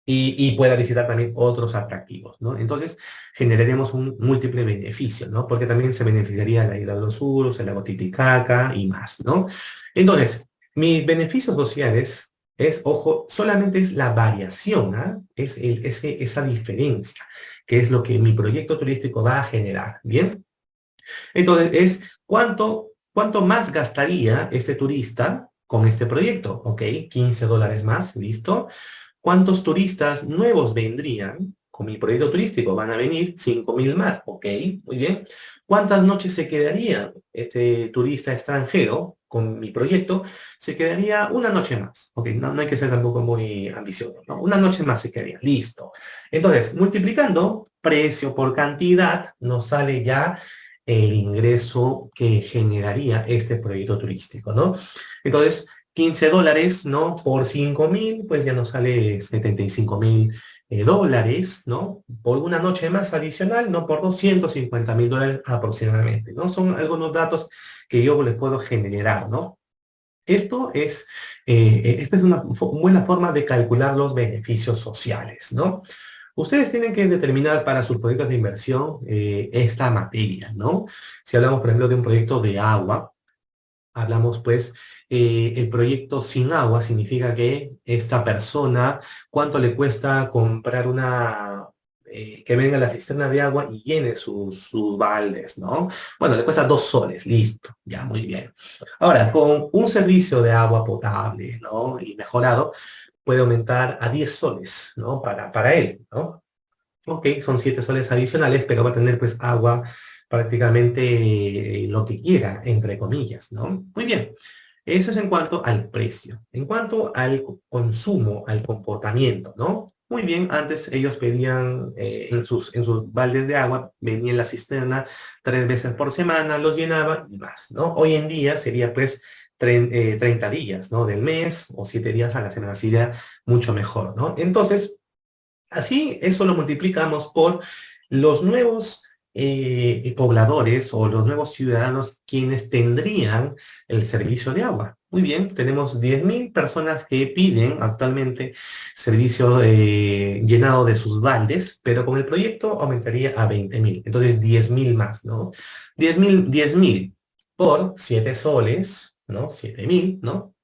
y pueda visitar también otros atractivos, ¿no? Entonces, generaremos un múltiple beneficio, ¿no? Porque también se beneficiaría la isla de los Uros, el lago Titicaca y más, ¿no? Entonces, mis beneficios sociales es, ojo, solamente es la variación, ¿ah? Es esa diferencia, que es lo que mi proyecto turístico va a generar, ¿bien? Entonces, es cuánto más gastaría este turista con este proyecto, ¿ok? $15 más, ¿listo? ¿Cuántos turistas nuevos vendrían con mi proyecto turístico? Van a venir 5.000 más, ¿ok? Muy bien. ¿Cuántas noches se quedaría este turista extranjero con mi proyecto? Se quedaría una noche más, ¿ok? No, no hay que ser tampoco muy ambicioso, ¿no? Una noche más se quedaría, listo. Entonces, multiplicando precio por cantidad, nos sale ya el ingreso que generaría este proyecto turístico, ¿no? Entonces, $15, ¿no? Por 5.000, pues ya nos sale 75.000 dólares, ¿no? Por una noche más adicional, ¿no? Por $250.000 aproximadamente, ¿no? Son algunos datos que yo les puedo generar, ¿no? Esta es una buena forma de calcular los beneficios sociales, ¿no? Ustedes tienen que determinar para sus proyectos de inversión esta materia, ¿no? Si hablamos, por ejemplo, de un proyecto de agua, hablamos pues, el proyecto sin agua significa que esta persona, ¿cuánto le cuesta comprar que venga la cisterna de agua y llene sus baldes, ¿no? Bueno, le cuesta $2, listo, ya, muy bien. Ahora, con un servicio de agua potable, ¿no? Y mejorado, puede aumentar a $10, ¿no? Para él, ¿no? Ok, son $7 adicionales, pero va a tener pues agua prácticamente lo que quiera, entre comillas, ¿no? Muy bien, eso es en cuanto al precio. En cuanto al consumo, al comportamiento, ¿no? Muy bien, antes ellos pedían en sus baldes de agua, venía en la cisterna 3 veces por semana, los llenaban y más, ¿no? Hoy en día sería pues 30 días, ¿no? Del mes o 7 días a la semana, sería mucho mejor, ¿no? Entonces, así, eso lo multiplicamos por los nuevos pobladores o los nuevos ciudadanos quienes tendrían el servicio de agua. Muy bien, tenemos 10.000 personas que piden actualmente servicio llenado de sus baldes, pero con el proyecto aumentaría a 20.000. Entonces, 10.000 más, ¿no? 10.000 por 7 soles, ¿no? 7.000, ¿no?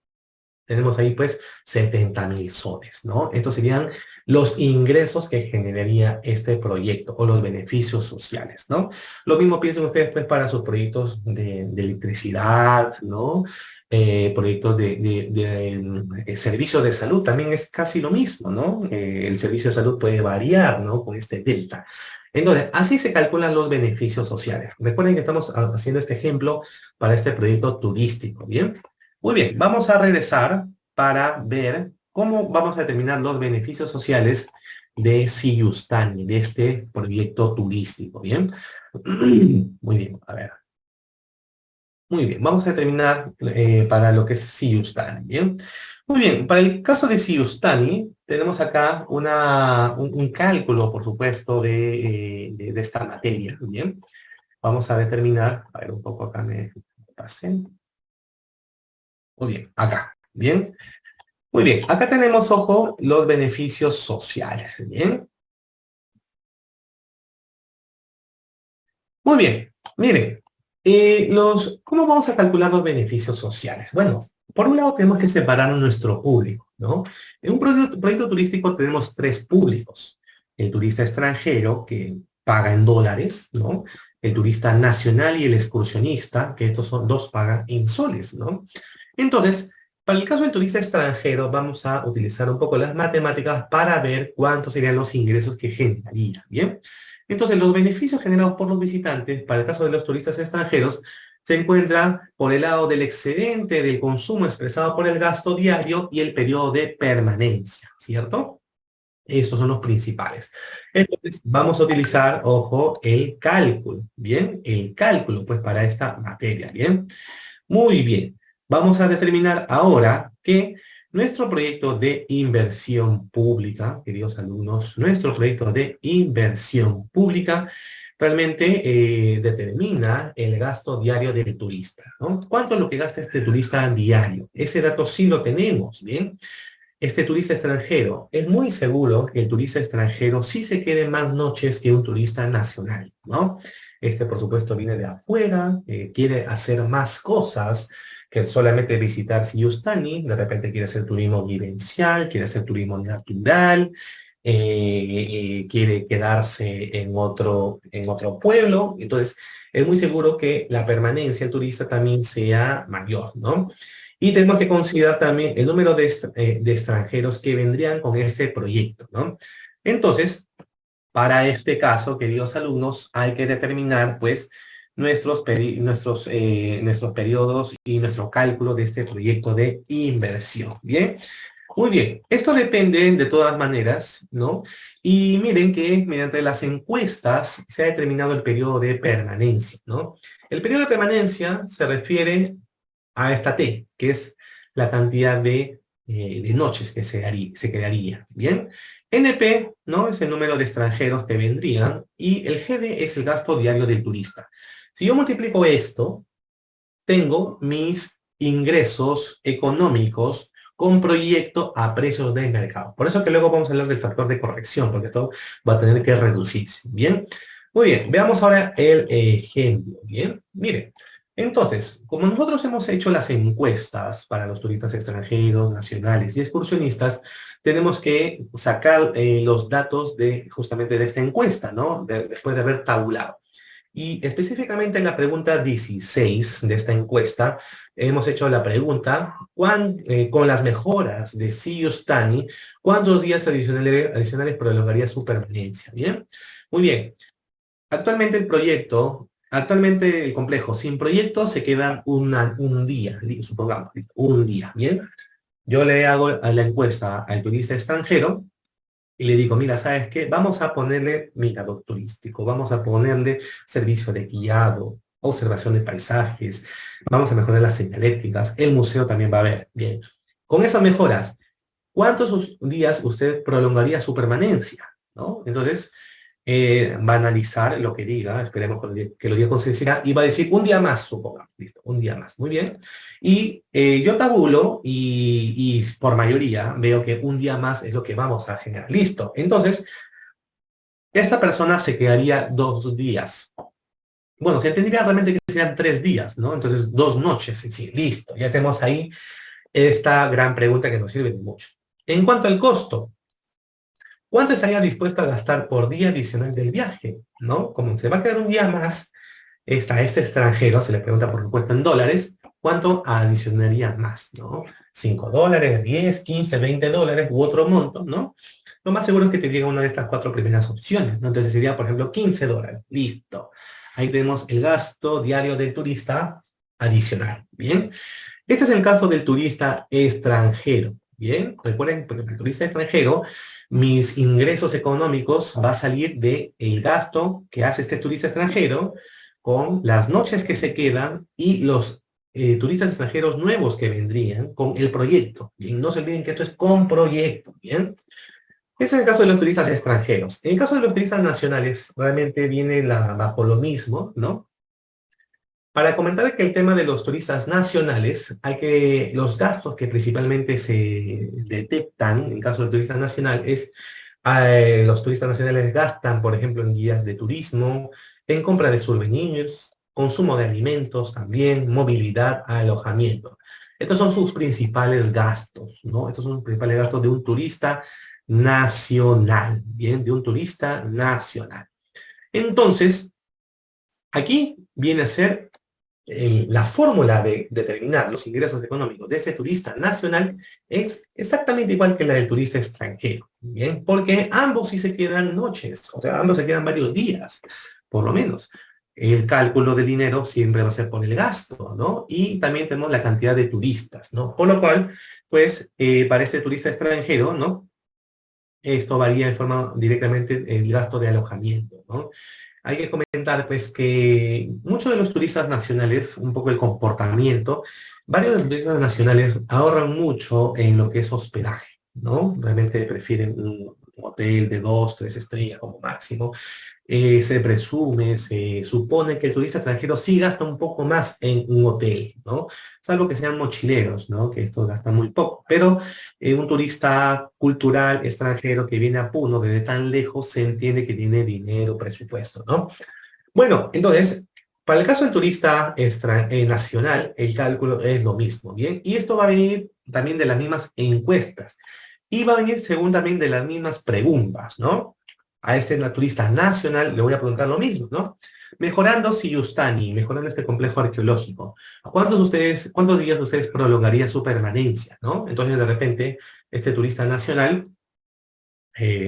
Tenemos ahí pues 70.000 soles, ¿no? Estos serían los ingresos que generaría este proyecto o los beneficios sociales, ¿no? Lo mismo piensen ustedes pues para sus proyectos de electricidad, ¿no? Proyectos de servicio de salud también es casi lo mismo, ¿no? El servicio de salud puede variar, ¿no? Con este delta. Entonces, así se calculan los beneficios sociales. Recuerden que estamos haciendo este ejemplo para este proyecto turístico, ¿bien? Muy bien, vamos a regresar para ver cómo vamos a determinar los beneficios sociales de Siyustani, de este proyecto turístico, ¿bien? Muy bien, a ver. Muy bien, vamos a determinar para lo que es Siyustani, ¿bien? Muy bien, para el caso de Siyustani, tenemos acá un cálculo, por supuesto, de esta materia, ¿bien? Vamos a determinar, a ver, un poco acá me pasé. Muy bien, acá, ¿bien? Muy bien, acá tenemos, ojo, los beneficios sociales, ¿bien? Muy bien, miren, ¿cómo vamos a calcular los beneficios sociales? Bueno, por un lado tenemos que separar a nuestro público, ¿no? En un proyecto turístico tenemos 3 públicos. El turista extranjero, que paga en dólares, ¿no? El turista nacional y el excursionista, que estos son dos, pagan en soles, ¿no? Entonces, Para el caso del turista extranjero, vamos a utilizar un poco las matemáticas para ver cuántos serían los ingresos que generaría, ¿bien? Entonces, los beneficios generados por los visitantes, para el caso de los turistas extranjeros, se encuentran por el lado del excedente del consumo expresado por el gasto diario y el periodo de permanencia, ¿cierto? Estos son los principales. Entonces, vamos a utilizar, ojo, el cálculo, ¿bien? El cálculo, pues, para esta materia, ¿bien? Muy bien. Vamos a determinar ahora que nuestro proyecto de inversión pública, queridos alumnos, nuestro proyecto de inversión pública realmente determina el gasto diario del turista, ¿no? ¿Cuánto es lo que gasta este turista diario? Ese dato sí lo tenemos, ¿bien? Este turista extranjero, es muy seguro que el turista extranjero sí se quede más noches que un turista nacional, ¿no? Este, por supuesto, viene de afuera, quiere hacer más cosas que solamente visitar Siyustani, de repente quiere hacer turismo vivencial, quiere hacer turismo natural, quiere quedarse en otro pueblo, entonces es muy seguro que la permanencia del turista también sea mayor, ¿no? Y tenemos que considerar también el número de extranjeros que vendrían con este proyecto, ¿no? Entonces, para este caso, queridos alumnos, hay que determinar, pues, nuestros periodos y nuestro cálculo de este proyecto de inversión, ¿bien? Muy bien, esto depende de todas maneras, ¿no? Y miren que mediante las encuestas se ha determinado el periodo de permanencia, ¿no? El periodo de permanencia se refiere a esta T, que es la cantidad de noches que se quedaría, ¿bien? NP, ¿no? Es el número de extranjeros que vendrían, y el GD es el gasto diario del turista. Si yo multiplico esto, tengo mis ingresos económicos con proyecto a precios de mercado. Por eso que luego vamos a hablar del factor de corrección, porque esto va a tener que reducirse, ¿bien? Muy bien, veamos ahora el ejemplo, ¿bien? Miren, entonces, como nosotros hemos hecho las encuestas para los turistas extranjeros, nacionales y excursionistas, tenemos que sacar los datos de justamente de esta encuesta, ¿no? Después de haber tabulado. Y específicamente en la pregunta 16 de esta encuesta, hemos hecho la pregunta, con las mejoras de Siyustani, ¿cuántos días adicionales prolongaría su permanencia? ¿Bien? Muy bien. Actualmente el complejo sin proyecto se queda un día, supongamos, un día, ¿bien? Yo le hago a la encuesta al turista extranjero y le digo, mira, ¿sabes qué? Vamos a ponerle mirador turístico, vamos a ponerle servicio de guiado, observación de paisajes, vamos a mejorar las señaléticas, el museo también va a haber. Bien, con esas mejoras, ¿cuántos días usted prolongaría su permanencia? ¿No? Entonces, va a analizar lo que diga, esperemos que lo diga con sinceridad, y va a decir un día más, supongamos, listo, un día más, muy bien. Y yo tabulo y por mayoría veo que un día más es lo que vamos a generar, listo. Entonces, esta persona se quedaría 2 días. Bueno, se entendería realmente que sean 3 días, ¿no? Entonces, 2 noches, sí, listo. Ya tenemos ahí esta gran pregunta que nos sirve de mucho. En cuanto al costo, ¿cuánto estaría dispuesto a gastar por día adicional del viaje? ¿No? Como se va a quedar un día más, este extranjero, se le pregunta por supuesto en dólares, ¿cuánto adicionaría más? ¿No? $5, 10, 15, $20 u otro monto, ¿no? Lo más seguro es que te diga una de estas 4 primeras opciones, ¿no? Entonces sería, por ejemplo, $15. Listo. Ahí tenemos el gasto diario del turista adicional. Bien. Este es el caso del turista extranjero. Bien. Recuerden, porque el turista extranjero, mis ingresos económicos va a salir del gasto que hace este turista extranjero con las noches que se quedan y los turistas extranjeros nuevos que vendrían con el proyecto. Bien, no se olviden que esto es con proyecto. Bien. Ese es el caso de los turistas extranjeros. En el caso de los turistas nacionales, realmente viene bajo lo mismo, ¿no? Para comentar que el tema de los turistas nacionales, los gastos que principalmente se detectan en caso del turista nacional es, los turistas nacionales gastan, por ejemplo, en guías de turismo, en compra de souvenirs, consumo de alimentos también, movilidad, alojamiento. Estos son sus principales gastos, ¿no? Estos son los principales gastos de un turista nacional, ¿bien? De un turista nacional. Entonces, aquí viene a ser la fórmula de determinar los ingresos económicos de este turista nacional es exactamente igual que la del turista extranjero, ¿bien? Porque ambos sí se quedan noches, o sea, ambos se quedan varios días, por lo menos. El cálculo de dinero siempre va a ser por el gasto, ¿no? Y también tenemos la cantidad de turistas, ¿no? Por lo cual, pues, para este turista extranjero, ¿no? Esto varía en forma directamente el gasto de alojamiento, ¿no? Hay que comentar, pues, que muchos de los turistas nacionales, un poco el comportamiento, varios de los turistas nacionales ahorran mucho en lo que es hospedaje, ¿no? Realmente prefieren un hotel de 2, 3 estrellas como máximo. Se presume, se supone que el turista extranjero sí gasta un poco más en un hotel, ¿no? Salvo que sean mochileros, ¿no? Que estos gastan muy poco. Pero un turista cultural extranjero que viene a Puno desde tan lejos se entiende que tiene dinero, presupuesto, ¿no? Bueno, entonces, para el caso del turista nacional, el cálculo es lo mismo, ¿bien? Y esto va a venir también de las mismas encuestas. Y va a venir según también de las mismas preguntas, ¿no? A este turista nacional le voy a preguntar lo mismo, ¿no? Mejorando Siyustani, mejorando este complejo arqueológico, ¿cuántos días ustedes prolongarían su permanencia, ¿no? Entonces, de repente, este turista nacional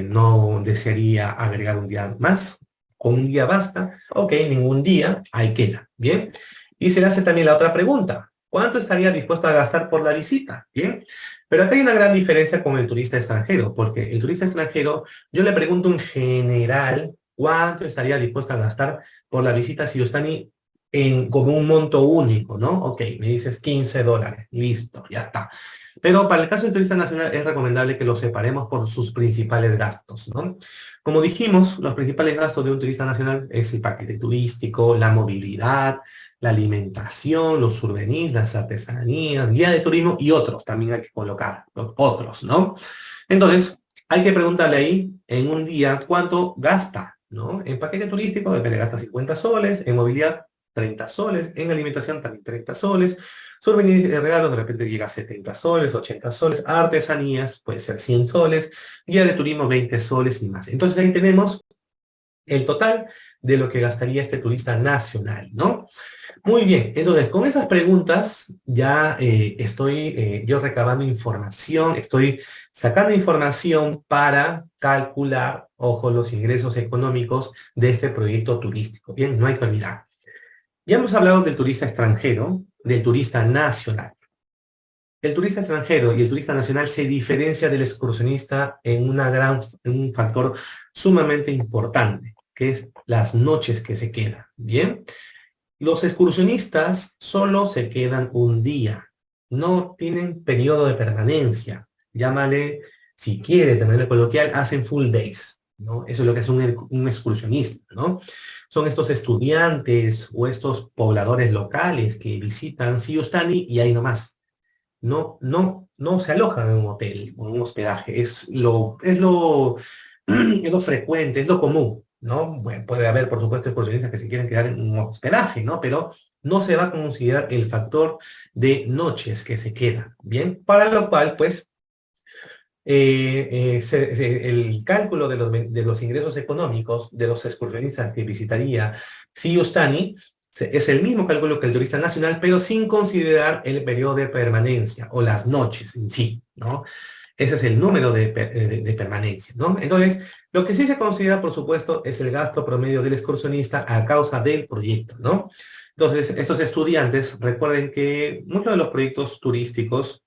no desearía agregar un día más, con un día basta, ok, ningún día, ahí queda, ¿bien? Y se le hace también la otra pregunta, ¿cuánto estaría dispuesto a gastar por la visita? ¿Bien? Pero acá hay una gran diferencia con el turista extranjero, porque el turista extranjero, yo le pregunto en general, ¿cuánto estaría dispuesto a gastar por la visita a Siyustani como un monto único, ¿no? Ok, me dices $15, listo, ya está. Pero para el caso del turista nacional es recomendable que lo separemos por sus principales gastos, ¿no? Como dijimos, los principales gastos de un turista nacional es el paquete turístico, la movilidad, la alimentación, los souvenirs, las artesanías, guía de turismo y otros también hay que colocar, los otros, ¿no? Entonces, hay que preguntarle ahí en un día cuánto gasta, ¿no? En paquete turístico depende, gasta 50 soles, en movilidad 30 soles, en alimentación también 30 soles, souvenirs de regalos de repente llega a 70 soles, 80 soles, artesanías puede ser 100 soles, guía de turismo 20 soles y más. Entonces ahí tenemos el total de lo que gastaría este turista nacional, ¿no? Muy bien, entonces con esas preguntas ya estoy yo recabando información, estoy sacando información para calcular, ojo, los ingresos económicos de este proyecto turístico. Bien, no hay que olvidar. Ya hemos hablado del turista extranjero, del turista nacional. El turista extranjero y el turista nacional se diferencia del excursionista en un factor sumamente importante, que es las noches que se quedan. Bien, los excursionistas solo se quedan un día, no tienen periodo de permanencia. Llámale, si quiere, de manera coloquial, hacen full days, ¿no? Eso es lo que hace un excursionista, ¿no? Son estos estudiantes o estos pobladores locales que visitan Siyustani y ahí nomás. No se alojan en un hotel o en un hospedaje. Es lo frecuente, es lo común, ¿no? Bueno, puede haber, por supuesto, excursionistas que se quieren quedar en un hospedaje, ¿no? Pero no se va a considerar el factor de noches que se quedan, ¿bien? Para lo cual, pues, el cálculo de los ingresos económicos de los excursionistas que visitaría Siyustani es el mismo cálculo que el turista nacional, pero sin considerar el periodo de permanencia o las noches en sí, ¿no? Ese es el número de permanencia, ¿no? Entonces, lo que sí se considera, por supuesto, es el gasto promedio del excursionista a causa del proyecto, ¿no? Entonces, estos estudiantes, recuerden que muchos de los proyectos turísticos,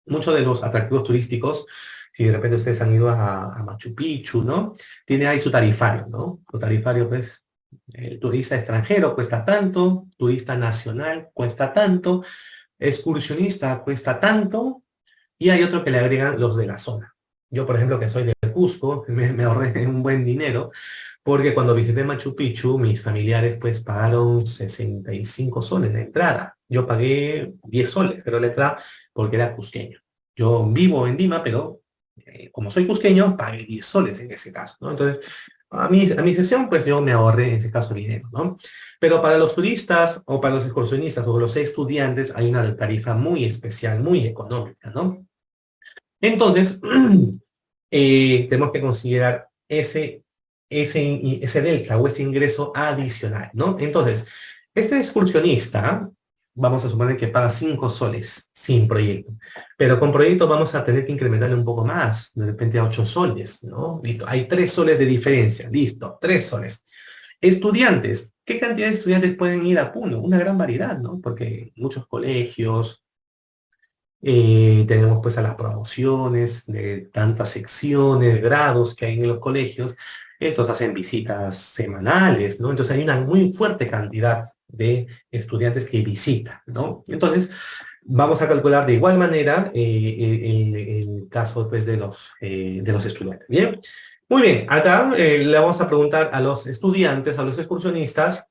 muchos de los atractivos turísticos, si de repente ustedes han ido a Machu Picchu, ¿no? Tiene ahí su tarifario, ¿no? Su tarifario, pues, el turista extranjero cuesta tanto, turista nacional cuesta tanto, excursionista cuesta tanto, y hay otro que le agregan los de la zona. Yo, por ejemplo, que soy de Cusco, me ahorré un buen dinero, porque cuando visité Machu Picchu, mis familiares pues pagaron 65 soles la entrada. Yo pagué 10 soles, pero la entrada porque era cusqueño. Yo vivo en Lima, pero como soy cusqueño, pagué 10 soles en ese caso, ¿no? Entonces, a mi excepción, pues yo me ahorré en ese caso dinero, ¿no? Pero para los turistas o para los excursionistas o los estudiantes hay una tarifa muy especial, muy económica, ¿no? Entonces, tenemos que considerar ese delta o ese ingreso adicional, ¿no? Entonces, Este excursionista, vamos a suponer que paga 5 soles sin proyecto, pero con proyecto vamos a tener que incrementarle un poco más, de repente a 8 soles, ¿no? Listo, hay 3 soles de diferencia, listo, 3 soles. Estudiantes, ¿qué cantidad de estudiantes pueden ir a Puno? Una gran variedad, ¿no? Porque muchos colegios, tenemos pues a las promociones de tantas secciones, grados que hay en los colegios. Estos hacen visitas semanales, ¿no? Entonces hay una muy fuerte cantidad de estudiantes que visitan, ¿no? Entonces, vamos a calcular de igual manera el caso pues de los estudiantes, ¿bien? Muy bien, acá le vamos a preguntar a los estudiantes, a los excursionistas,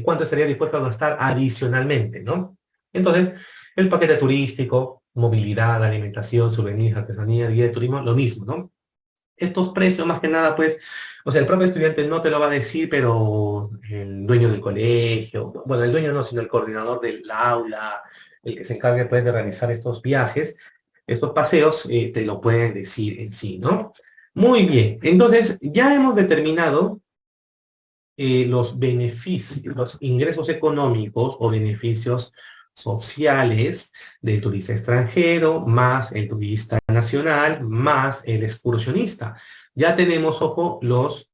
cuánto estaría dispuesto a gastar adicionalmente, ¿no? Entonces, el paquete turístico, movilidad, alimentación, souvenirs, artesanía, guía de turismo, lo mismo, ¿no? Estos precios, más que nada, pues, o sea, el propio estudiante no te lo va a decir, pero el dueño del colegio, bueno, el dueño no, sino el coordinador del aula, el que se encargue, pues, de realizar estos viajes, estos paseos, te lo pueden decir en sí, ¿no? Muy bien, entonces, ya hemos determinado los beneficios, los ingresos económicos o beneficios sociales del turista extranjero, más el turista nacional, más el excursionista. Ya tenemos, ojo, los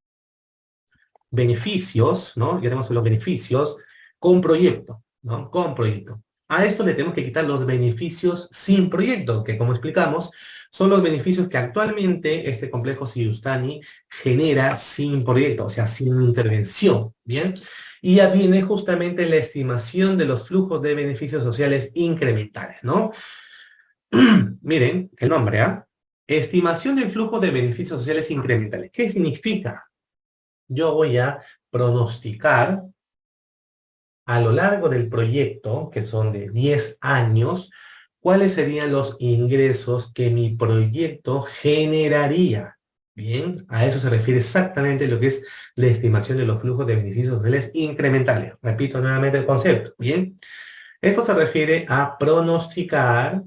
beneficios, ¿no? Ya tenemos los beneficios con proyecto, ¿no? Con proyecto. A esto le tenemos que quitar los beneficios sin proyecto, que como explicamos, son los beneficios que actualmente este complejo Siyustani genera sin proyecto, o sea, sin intervención, ¿bien? Y ya viene justamente la estimación de los flujos de beneficios sociales incrementales, ¿no? Miren, el nombre, ¿ah? Estimación del flujo de beneficios sociales incrementales. ¿Qué significa? Yo voy a pronosticar a lo largo del proyecto, que son de 10 años, cuáles serían los ingresos que mi proyecto generaría. Bien, a eso se refiere exactamente lo que es la estimación de los flujos de beneficios sociales incrementales. Repito nuevamente el concepto. Bien, esto se refiere a pronosticar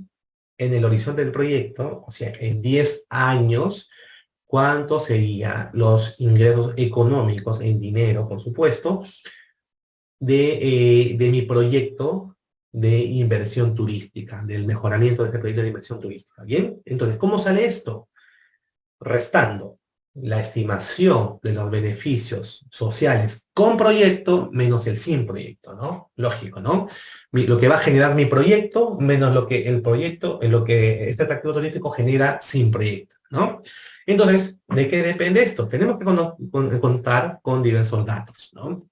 en el horizonte del proyecto, o sea, en 10 años, cuántos serían los ingresos económicos en dinero, por supuesto, de mi proyecto de inversión turística, del mejoramiento de este proyecto de inversión turística. ¿Bien? Entonces, ¿cómo sale esto? Restando la estimación de los beneficios sociales con proyecto menos el sin proyecto, ¿no? Lógico, ¿no? Lo que va a generar mi proyecto menos lo que el proyecto, en lo que este atractivo turístico genera sin proyecto, ¿no? Entonces, ¿de qué depende esto? Tenemos que contar con diversos datos, ¿no?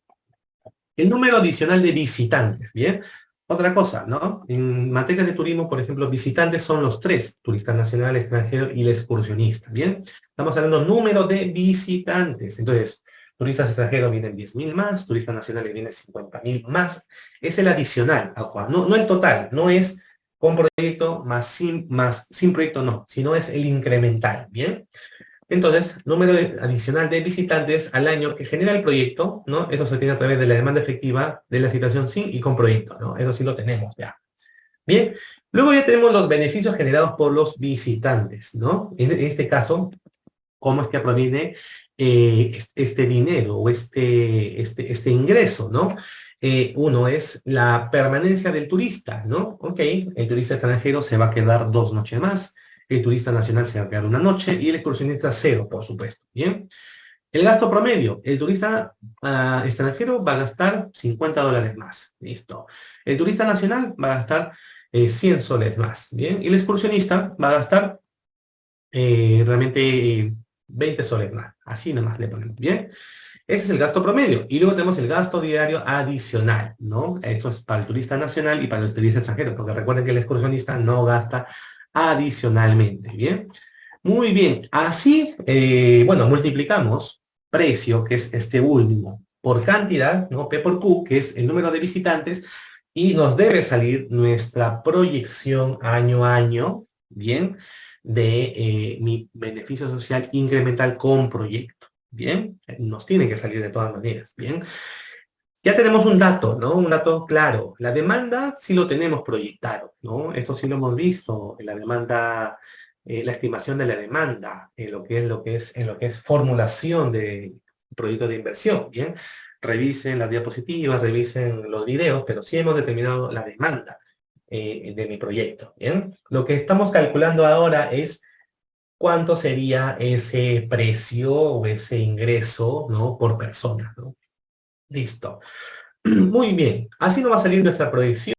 El número adicional de visitantes, ¿bien? Otra cosa, ¿no? En materia de turismo, por ejemplo, visitantes son los tres, turista nacional, extranjero y el excursionista, ¿bien? Estamos hablando de número de visitantes. Entonces, turistas extranjeros vienen 10.000 más, turistas nacionales vienen 50.000 más. Es el adicional, ojo, no el total, no es con proyecto más sin proyecto, no, sino es el incremental, ¿bien? Entonces, número adicional de visitantes al año que genera el proyecto, ¿no? Eso se tiene a través de la demanda efectiva de la situación sin y con proyecto, ¿no? Eso sí lo tenemos ya. Bien, luego ya tenemos los beneficios generados por los visitantes, ¿no? En este caso, ¿cómo es que proviene este dinero o este ingreso, ¿no? Uno es la permanencia del turista, ¿no? Ok, el turista extranjero se va a quedar 2 noches más, el turista nacional se va a quedar una noche y el excursionista 0, por supuesto, ¿bien? El gasto promedio, el turista extranjero va a gastar $50 más, listo. El turista nacional va a gastar 100 soles más, ¿bien? Y el excursionista va a gastar realmente 20 soles más. Así nomás le ponemos, ¿bien? Ese es el gasto promedio. Y luego tenemos el gasto diario adicional, ¿no? Esto es para el turista nacional y para el turista extranjero, porque recuerden que el excursionista no gasta adicionalmente, ¿bien? Muy bien. Así, bueno, multiplicamos precio, que es este último, por cantidad, ¿no? P por Q, que es el número de visitantes, y nos debe salir nuestra proyección año a año, ¿bien? De mi beneficio social incremental con proyecto, ¿bien? Nos tiene que salir de todas maneras, ¿bien? Ya tenemos un dato, ¿no? Un dato claro. La demanda sí lo tenemos proyectado, ¿no? Esto sí lo hemos visto, la demanda, la estimación de la demanda, en lo que es formulación de proyecto de inversión, ¿bien? revisen las diapositivas, revisen los videos, pero sí hemos determinado la demanda de mi proyecto, ¿bien? Lo que estamos calculando ahora es cuánto sería ese precio o ese ingreso, ¿no? Por persona, ¿no? Listo. Muy bien. Así nos va a salir nuestra proyección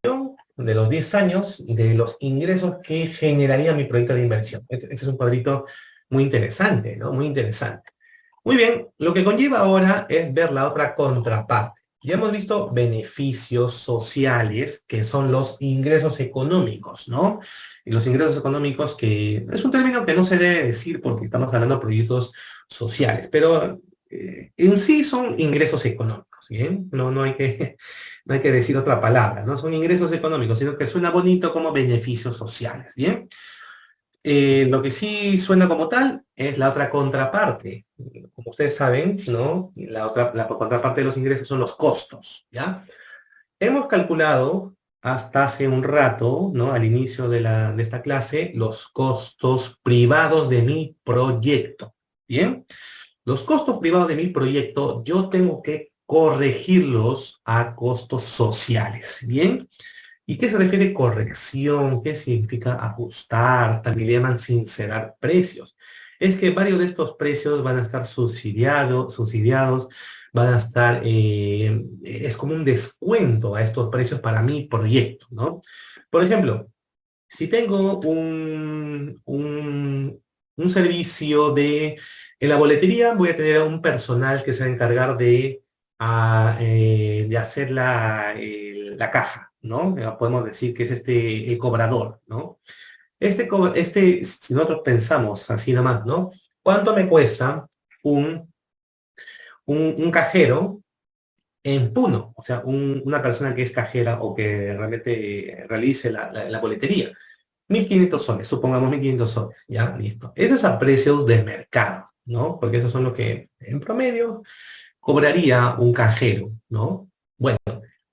de los 10 años de los ingresos que generaría mi proyecto de inversión. Este es un cuadrito muy interesante, ¿no? Muy interesante. Muy bien, lo que conlleva ahora es ver la otra contraparte. Ya hemos visto beneficios sociales, que son los ingresos económicos, ¿no? Y los ingresos económicos, que es un término que no se debe decir porque estamos hablando de proyectos sociales, pero en sí son ingresos económicos, ¿bien? No hay que, no hay que decir otra palabra, no son ingresos económicos, sino que suena bonito como beneficios sociales, ¿bien? Lo que sí suena como tal es la otra contraparte. Como ustedes saben, ¿no? La contraparte de los ingresos son los costos, ¿ya? Hemos calculado hasta hace un rato, ¿no? Al inicio de esta clase, los costos privados de mi proyecto, ¿bien? Los costos privados de mi proyecto, yo tengo que corregirlos a costos sociales, ¿bien? ¿Y qué se refiere corrección? ¿Qué significa ajustar? También le llaman sincerar precios. Es que varios de estos precios van a estar subsidiados, van a estar, es como un descuento a estos precios para mi proyecto, ¿no? Por ejemplo, si tengo un servicio en la boletería, voy a tener a un personal que se va a encargar de hacer la caja, ¿no? Podemos decir que es el cobrador, ¿no? Si nosotros pensamos así nomás, ¿no? ¿Cuánto me cuesta un, un cajero en Puno? O sea, una persona que es cajera o que realmente realice la boletería. 1.500 soles, supongamos 1.500 soles, ya, listo. Eso es a precios del mercado, ¿no? Porque esos son lo que en promedio cobraría un cajero, ¿no? Bueno,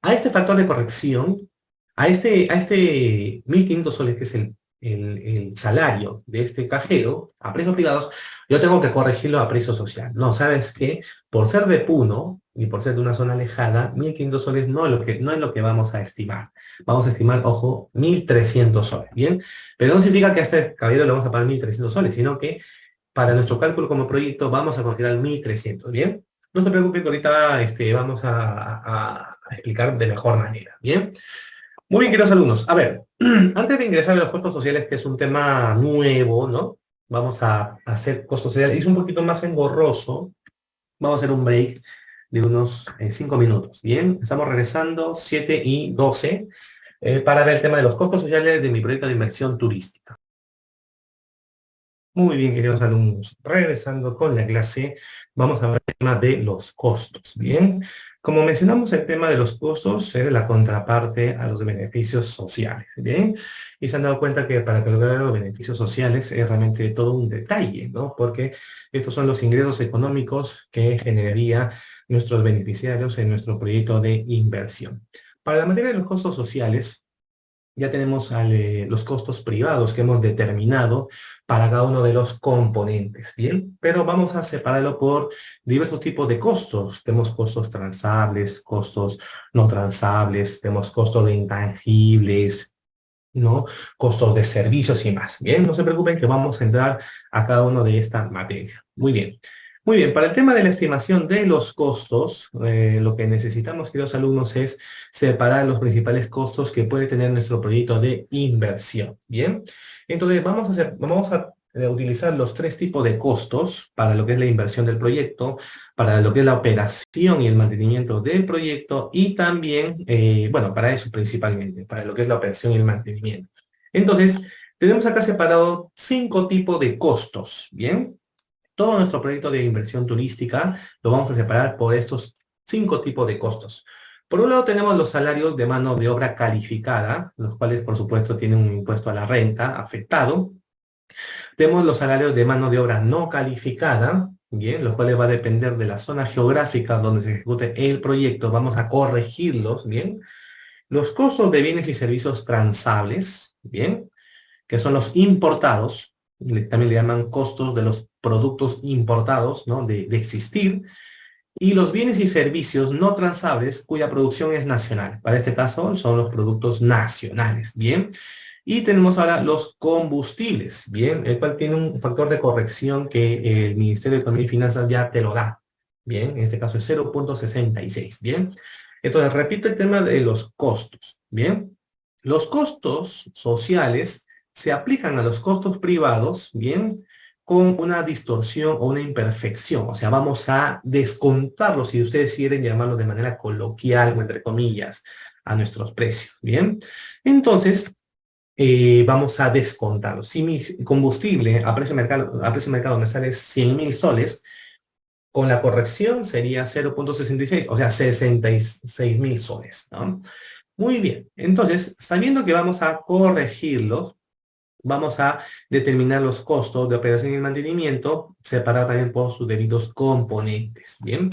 a este factor de corrección, a este 1.500 soles, que es el salario de este cajero, a precios privados, yo tengo que corregirlo a precio social. No, ¿sabes qué? Por ser de Puno y por ser de una zona alejada, 1.500 soles no es lo que vamos a estimar. Vamos a estimar, ojo, 1.300 soles, ¿bien? Pero no significa que a este caballero le vamos a pagar 1.300 soles, sino que para nuestro cálculo como proyecto vamos a considerar 1.300, ¿bien? No te preocupes que ahorita vamos a explicar de mejor manera, ¿bien? Muy bien, queridos alumnos. A ver, antes de ingresar a los costos sociales, que es un tema nuevo, ¿no? Vamos a hacer costos sociales. Es un poquito más engorroso. Vamos a hacer un break de unos 5 minutos, ¿bien? Estamos regresando 7:12 para ver el tema de los costos sociales de mi proyecto de inversión turística. Muy bien, queridos alumnos, regresando con la clase, vamos a ver el tema de los costos, ¿bien? Como mencionamos, el tema de los costos es la contraparte a los beneficios sociales, ¿bien? Y se han dado cuenta que para lograr los beneficios sociales es realmente todo un detalle, ¿no? Porque estos son los ingresos económicos que generaría nuestros beneficiarios en nuestro proyecto de inversión. Para la materia de los costos sociales, ya tenemos los costos privados que hemos determinado para cada uno de los componentes, ¿bien? Pero vamos a separarlo por diversos tipos de costos. Tenemos costos transables, costos no transables, tenemos costos de intangibles, ¿no? Costos de servicios y más, ¿bien? No se preocupen que vamos a entrar a cada uno de esta materia. Muy bien. Muy bien, para el tema de la estimación de los costos, lo que necesitamos, queridos alumnos, es separar los principales costos que puede tener nuestro proyecto de inversión. Bien, entonces vamos a utilizar los tres tipos de costos para lo que es la inversión del proyecto, para lo que es la operación y el mantenimiento del proyecto y también, bueno, para eso principalmente, para lo que es la operación y el mantenimiento. Entonces, tenemos acá separado 5 tipos de costos. Bien. Todo nuestro proyecto de inversión turística lo vamos a separar por estos 5 tipos de costos. Por un lado tenemos los salarios de mano de obra calificada, los cuales por supuesto tienen un impuesto a la renta afectado. Tenemos los salarios de mano de obra no calificada, bien, los cuales va a depender de la zona geográfica donde se ejecute el proyecto. Vamos a corregirlos, bien. Los costos de bienes y servicios transables, bien, que son los importados, también le llaman costos de los productos importados, ¿no? De existir. y los bienes y servicios no transables cuya producción es nacional. Para este caso son los productos nacionales, ¿bien? Y tenemos ahora los combustibles, ¿bien? El cual tiene un factor de corrección que el Ministerio de Economía y Finanzas ya te lo da, ¿bien? En este caso es 0,66, ¿bien? Entonces, repito el tema de los costos, ¿bien? Los costos sociales se aplican a los costos privados, ¿bien? Con una distorsión o una imperfección. O sea, vamos a descontarlos, si ustedes quieren llamarlo de manera coloquial o entre comillas, a nuestros precios, ¿bien? Entonces, vamos a descontarlos. Si mi combustible a precio mercado me sale 100.000 soles, con la corrección sería 0,66, o sea, 66.000 soles, ¿no? Muy bien. Entonces, sabiendo que vamos a corregirlos, vamos a determinar los costos de operación y mantenimiento, separado también por sus debidos componentes. Bien.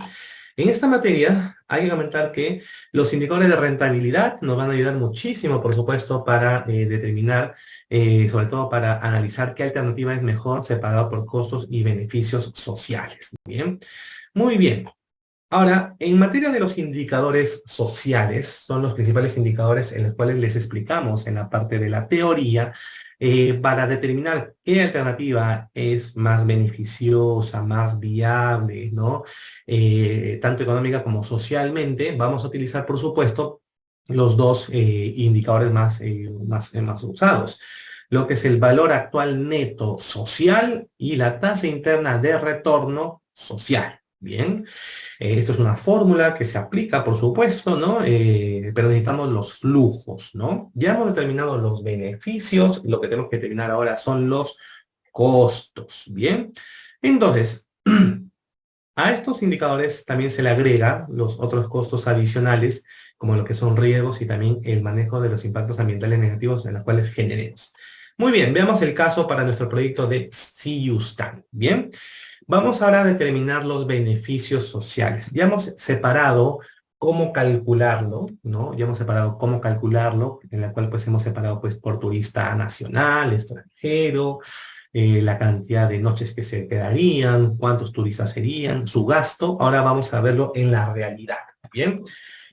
En esta materia hay que comentar que los indicadores de rentabilidad nos van a ayudar muchísimo, por supuesto, para determinar, sobre todo para analizar qué alternativa es mejor separado por costos y beneficios sociales. Bien. Muy bien. Ahora, en materia de los indicadores sociales, son los principales indicadores en los cuales les explicamos en la parte de la teoría, para determinar qué alternativa es más beneficiosa, más viable, ¿no? Tanto económica como socialmente, vamos a utilizar, por supuesto, los dos indicadores más usados, lo que es el valor actual neto social y la tasa interna de retorno social. Bien. Esto es una fórmula que se aplica, por supuesto, ¿no? Pero necesitamos los flujos, ¿no? Ya hemos determinado los beneficios, lo que tenemos que determinar ahora son los costos, ¿bien? Entonces, a estos indicadores también se le agrega los otros costos adicionales, como lo que son riesgos y también el manejo de los impactos ambientales negativos en los cuales generemos. Muy bien, veamos el caso para nuestro proyecto de Siyustan, ¿bien? Vamos ahora a determinar los beneficios sociales. Ya hemos separado cómo calcularlo, ¿no? Ya hemos separado cómo calcularlo, en la cual pues hemos separado pues por turista nacional, extranjero, la cantidad de noches que se quedarían, cuántos turistas serían, su gasto. Ahora vamos a verlo en la realidad, ¿bien?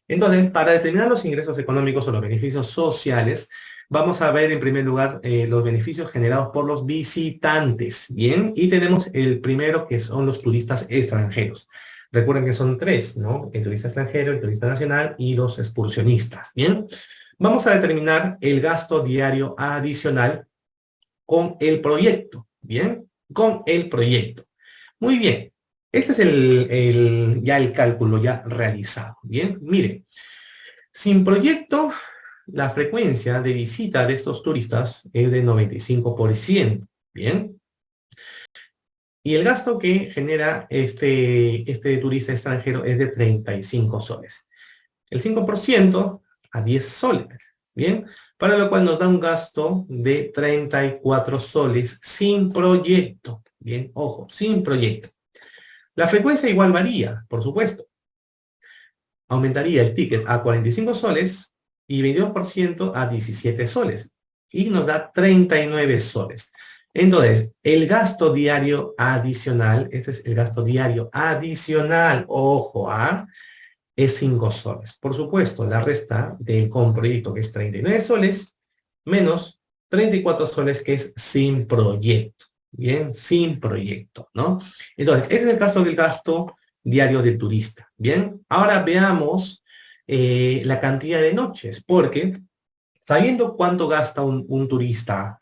Entonces, para determinar los ingresos económicos o los beneficios sociales, vamos a ver en primer lugar los beneficios generados por los visitantes, ¿bien? Y tenemos el primero que son los turistas extranjeros. Recuerden que son tres, ¿no? El turista extranjero, el turista nacional y los excursionistas, ¿bien? Vamos a determinar el gasto diario adicional con el proyecto, ¿bien? Con el proyecto. Muy bien. Este es ya el cálculo ya realizado, ¿bien? Miren, sin proyecto, la frecuencia de visita de estos turistas es de 95%, ¿bien? Y el gasto que genera este turista extranjero es de 35 soles. El 5% a 10 soles, ¿bien? Para lo cual nos da un gasto de 34 soles sin proyecto, ¿bien? Ojo, sin proyecto. La frecuencia igual varía, por supuesto. Aumentaría el ticket a 45 soles y 22% a 17 soles. Y nos da 39 soles. Entonces, el gasto diario adicional, este es el gasto diario adicional, ojo, es 5 soles. Por supuesto, la resta del comproyecto, que es 39 soles, menos 34 soles, que es sin proyecto. Bien, sin proyecto, ¿no? Entonces, ese es el caso del gasto diario del turista. Bien, ahora veamos la cantidad de noches, porque sabiendo cuánto gasta un turista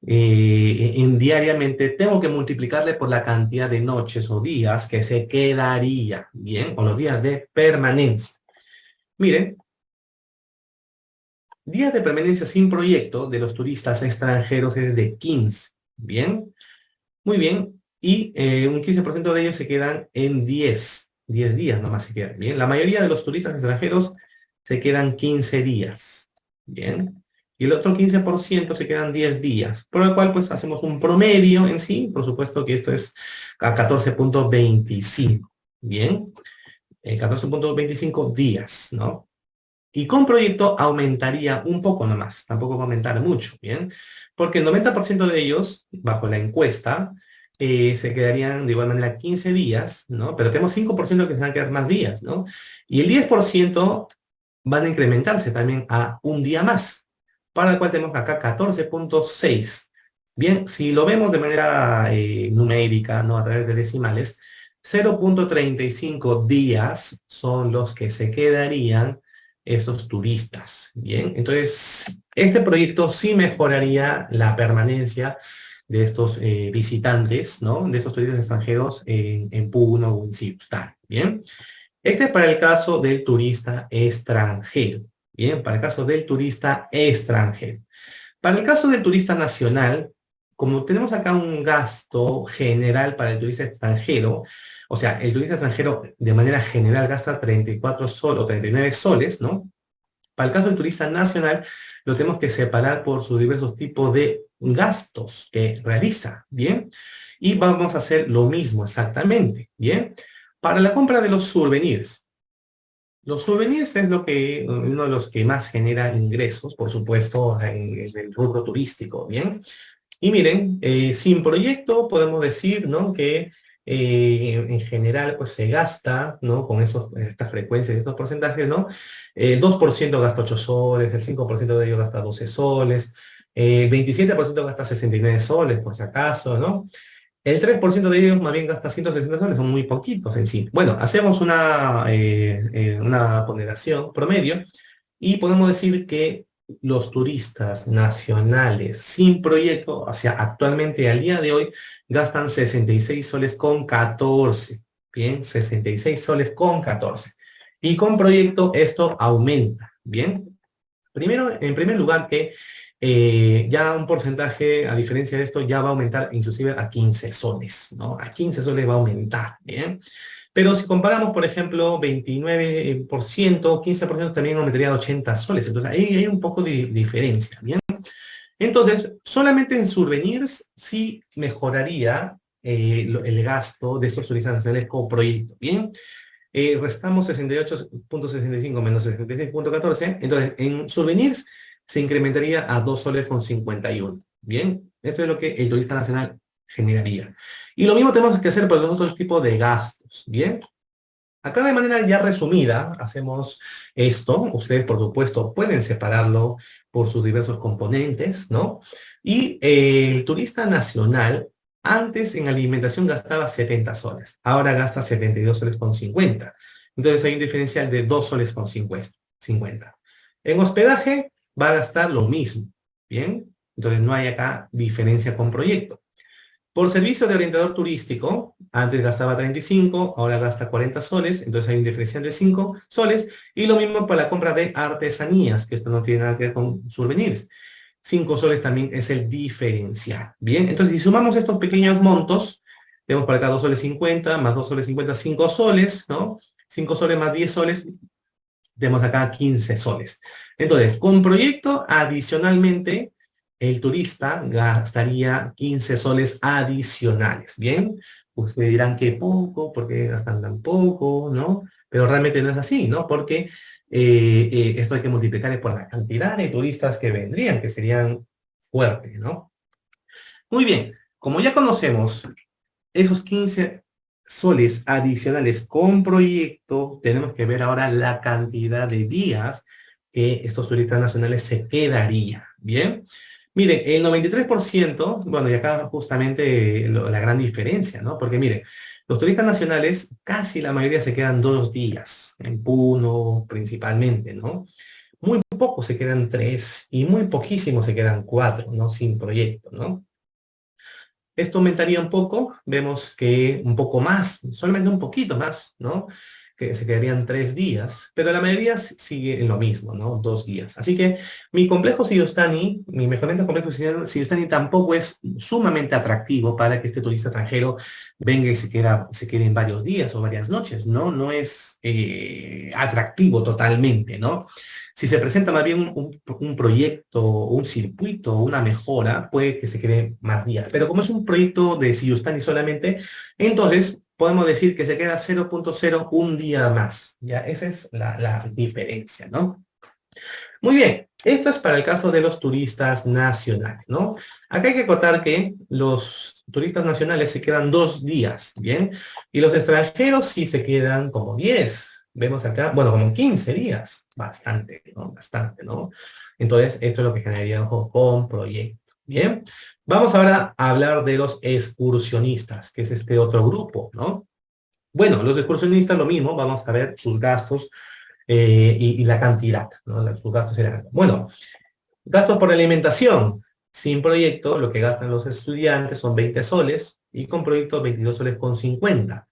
diariamente, tengo que multiplicarle por la cantidad de noches o días que se quedaría, ¿bien? O los días de permanencia. Miren, días de permanencia sin proyecto de los turistas extranjeros es de 15, ¿bien? Muy bien, y un 15% de ellos se quedan en 10 días nomás se quedan, ¿bien? La mayoría de los turistas extranjeros se quedan 15 días, ¿bien? Y el otro 15% se quedan 10 días, por lo cual pues hacemos un promedio en sí, por supuesto que esto es a 14,25, ¿bien? 14,25 días, ¿no? Y con proyecto aumentaría un poco nomás, tampoco va a aumentar mucho, ¿bien? Porque el 90% de ellos, bajo la encuesta, se quedarían de igual manera 15 días, ¿no? Pero tenemos 5% que se van a quedar más días, ¿no? Y el 10% van a incrementarse también a un día más, para el cual tenemos acá 14,6. Bien, si lo vemos de manera numérica, ¿no? A través de decimales, 0,35 días son los que se quedarían esos turistas. Bien, entonces este proyecto sí mejoraría la permanencia de estos visitantes, ¿no? De esos turistas extranjeros en Puno o en Sipstar. Bien, este es para el caso del turista extranjero. Bien, para el caso del turista extranjero. Para el caso del turista nacional, como tenemos acá un gasto general para el turista extranjero, o sea, el turista extranjero de manera general gasta 34 soles o 39 soles, ¿no? Para el caso del turista nacional, lo tenemos que separar por sus diversos tipos de gastos que realiza, ¿bien? Y vamos a hacer lo mismo exactamente, ¿bien? Para la compra de los souvenirs. Los souvenirs es uno de los que más genera ingresos, por supuesto, en el rubro turístico, ¿bien? Y miren, sin proyecto podemos decir, ¿no? Que en general pues se gasta, ¿no? Con estas frecuencias y estos porcentajes, ¿no? 2% gasta 8 soles, el 5% de ellos gasta 12 soles, 27% gasta 69 soles, por si acaso, ¿no? El 3% de ellos más bien gasta 160 soles, son muy poquitos en sí. Bueno, hacemos una ponderación promedio y podemos decir que los turistas nacionales sin proyecto, o sea, actualmente al día de hoy, gastan 66 soles con 14. Bien, 66 soles con 14. Y con proyecto esto aumenta. Bien, primero, en primer lugar que ya un porcentaje, a diferencia de esto, ya va a aumentar inclusive a 15 soles, ¿no? A 15 soles va a aumentar, ¿bien? Pero si comparamos, por ejemplo, 29%, 15% también aumentaría a 80 soles. Entonces, ahí hay un poco de diferencia, ¿bien? Entonces, solamente en souvenirs sí mejoraría el gasto de estos turistas nacionales como proyecto, ¿bien? Restamos 68,65 menos 66,14. Entonces, en souvenirs se incrementaría a 2 soles con 51. Bien, esto es lo que el turista nacional generaría. Y lo mismo tenemos que hacer para los otros tipos de gastos. Bien, acá de manera ya resumida hacemos esto. Ustedes, por supuesto, pueden separarlo por sus diversos componentes, ¿no? Y el turista nacional antes en alimentación gastaba 70 soles, ahora gasta 72 soles con 50. Entonces hay un diferencial de 2 soles con 50. En hospedaje va a gastar lo mismo, ¿bien? Entonces no hay acá diferencia con proyecto. Por servicio de orientador turístico, antes gastaba 35, ahora gasta 40 soles, entonces hay un diferencial de 5 soles, y lo mismo para la compra de artesanías, que esto no tiene nada que ver con souvenirs. 5 soles también es el diferencial. Bien, entonces si sumamos estos pequeños montos, tenemos para acá 2 soles 50, más 2 soles 50, 5 soles, ¿no? 5 soles más 10 soles, tenemos acá 15 soles. Entonces, con proyecto, adicionalmente, el turista gastaría 15 soles adicionales. Bien, ustedes dirán que poco, ¿por qué gastan tan poco? ¿No? Pero realmente no es así, ¿no? Porque esto hay que multiplicar por la cantidad de turistas que vendrían, que serían fuertes, ¿no? Muy bien, como ya conocemos esos 15 soles adicionales con proyecto, tenemos que ver ahora la cantidad de días que estos turistas nacionales se quedarían. Bien, miren, el 93%, bueno, y acá justamente la gran diferencia, ¿no? Porque miren, los turistas nacionales, casi la mayoría se quedan 2 días, en Puno principalmente, ¿no? Muy pocos se quedan 3 y muy poquísimos se quedan 4, ¿no? Sin proyecto, ¿no? Esto aumentaría un poco, vemos que un poco más, solamente un poquito más, ¿no? Que se quedarían 3 días, pero la mayoría sigue en lo mismo, ¿no? 2 días. Así que mi complejo Sillostani, mi mejoramiento complejo Sillostani tampoco es sumamente atractivo para que este turista extranjero venga y se quede en varios días o varias noches, ¿no? No es atractivo totalmente, ¿no? Si se presenta más bien un proyecto, un circuito, una mejora, puede que se quede más días. Pero como es un proyecto de Sillustani solamente, entonces podemos decir que se queda 0,01 día más. Ya, esa es la diferencia, ¿no? Muy bien, esto es para el caso de los turistas nacionales, ¿no? Acá hay que acotar que los turistas nacionales se quedan 2 días, ¿bien? Y los extranjeros sí se quedan como 10. Vemos acá, bueno, como 15 días. Bastante, ¿no? Bastante, ¿no? Entonces, esto es lo que generaría ojo, con proyecto, ¿bien? Vamos ahora a hablar de los excursionistas, que es este otro grupo, ¿no? Bueno, los excursionistas lo mismo, vamos a ver sus gastos y la cantidad, ¿no? Sus gastos y la cantidad. Bueno, gastos por alimentación. Sin proyecto, lo que gastan los estudiantes son 20 soles y con proyecto 22 soles con 50.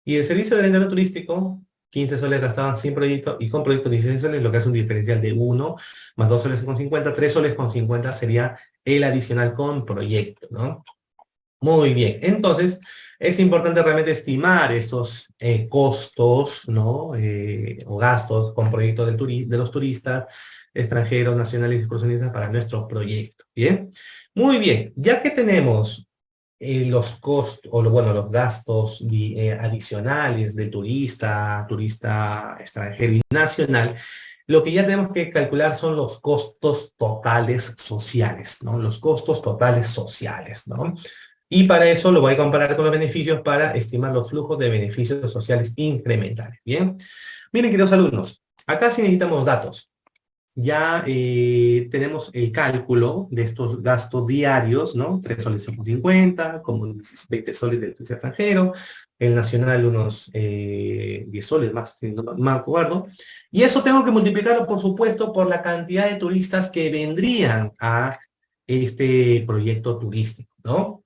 Y el servicio del dinero turístico, 15 soles gastaban sin proyecto y con proyecto 16 soles, lo que hace un diferencial de 1 más 2 soles con 50, 3 soles con 50 sería el adicional con proyecto, ¿no? Muy bien, entonces es importante realmente estimar esos costos, ¿no? O gastos con proyectos de los turistas extranjeros, nacionales y excursionistas para nuestro proyecto. ¿Bien? Muy bien, ya que tenemos los costos, o bueno, los gastos adicionales de turista extranjero y nacional, lo que ya tenemos que calcular son los costos totales sociales, ¿no? Los costos totales sociales, ¿no? Y para eso lo voy a comparar con los beneficios para estimar los flujos de beneficios sociales incrementales. Bien, miren, queridos alumnos, acá sí necesitamos datos. Ya tenemos el cálculo de estos gastos diarios, ¿no? 3 soles 50, como 20 soles del turista extranjero, el nacional unos 10 soles más, si no me acuerdo. Y eso tengo que multiplicarlo, por supuesto, por la cantidad de turistas que vendrían a este proyecto turístico, ¿no?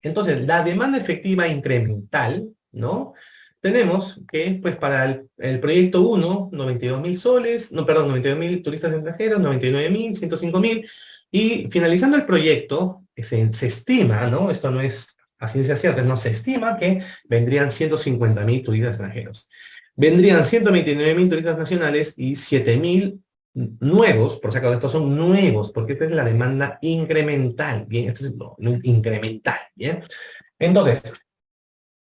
Entonces, la demanda efectiva incremental, ¿no? Tenemos que, pues, para el proyecto 1, 92.000 soles, no, perdón, 92.000 turistas extranjeros, 99.000, 105.000, y finalizando el proyecto, se estima, ¿no? Esto no es a ciencia cierta, no se estima que vendrían 150.000 turistas extranjeros. Vendrían 129.000 turistas nacionales y 7.000 nuevos, por si acaso estos son nuevos, porque esta es la demanda incremental, ¿bien? Este es lo incremental, ¿bien? Entonces,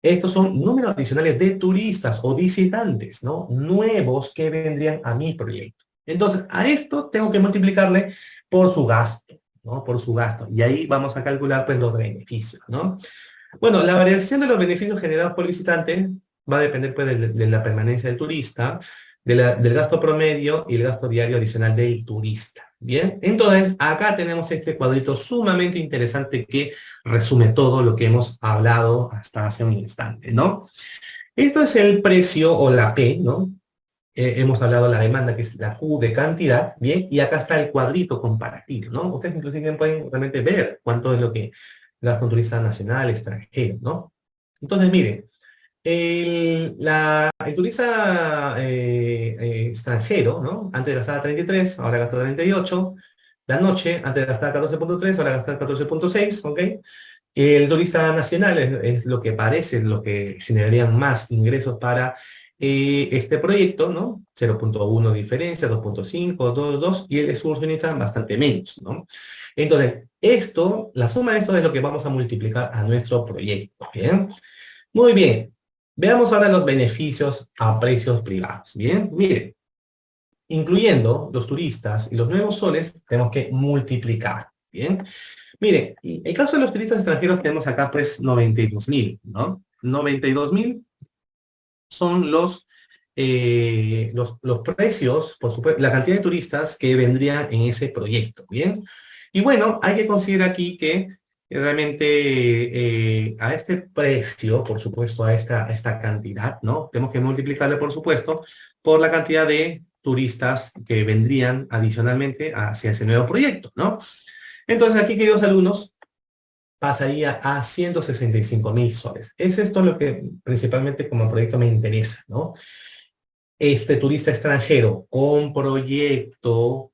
estos son números adicionales de turistas o visitantes, ¿no? Nuevos que vendrían a mi proyecto. Entonces, a esto tengo que multiplicarle por su gasto, ¿no? Por su gasto. Y ahí vamos a calcular, pues, los beneficios, ¿no? Bueno, la variación de los beneficios generados por el visitante va a depender, pues, de la permanencia del turista, del gasto promedio y el gasto diario adicional del turista. Bien, entonces acá tenemos este cuadrito sumamente interesante que resume todo lo que hemos hablado hasta hace un instante, ¿no? Esto es el precio o la P, ¿no? Hemos hablado de la demanda, que es la Q de cantidad, ¿bien? Y acá está el cuadrito comparativo, ¿no? Ustedes inclusive pueden realmente ver cuánto es lo que gasta un turista nacional, extranjero, ¿no? Entonces, miren, el turista extranjero, ¿no? Antes gastaba 33, ahora gasta 38. La noche, antes gastaba 14.3, ahora gasta 14.6, ¿ok? El turista nacional es lo que parece, lo que generarían más ingresos para este proyecto, ¿no? 0.1 diferencia, 2.5, 2, y el excursionista bastante menos, ¿no? Entonces, esto, la suma de esto es lo que vamos a multiplicar a nuestro proyecto, ¿bien? Muy bien. Veamos ahora los beneficios a precios privados, ¿bien? Miren, incluyendo los turistas y los nuevos soles, tenemos que multiplicar, ¿bien? Mire, el caso de los turistas extranjeros tenemos acá pues 92.000, ¿no? 92.000 son los precios, por supuesto, la cantidad de turistas que vendrían en ese proyecto, ¿bien? Y bueno, hay que considerar aquí que realmente a este precio, por supuesto, a esta cantidad, ¿no? Tenemos que multiplicarle, por supuesto, por la cantidad de turistas que vendrían adicionalmente hacia ese nuevo proyecto, ¿no? Entonces aquí, queridos alumnos, pasaría a 165.000 soles. Es esto lo que principalmente como proyecto me interesa, ¿no? Este turista extranjero con proyecto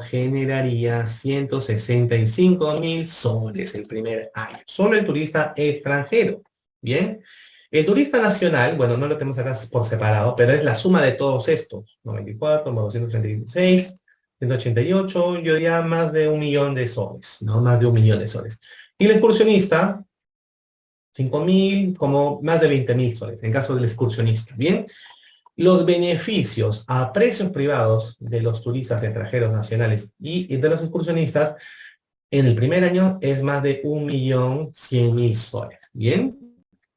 generaría 165.000 soles el primer año. Solo el turista extranjero, ¿bien? El turista nacional, bueno, no lo tenemos acá por separado, pero es la suma de todos estos. 94 más 236, 188, yo diría más de 1.000.000 de soles, ¿no? Más de 1.000.000 de soles. Y el excursionista, 5.000, como más de 20.000 soles, en caso del excursionista, ¿bien? Los beneficios a precios privados de los turistas extranjeros nacionales y de los excursionistas en el primer año es más de 1.100.000 soles. Bien,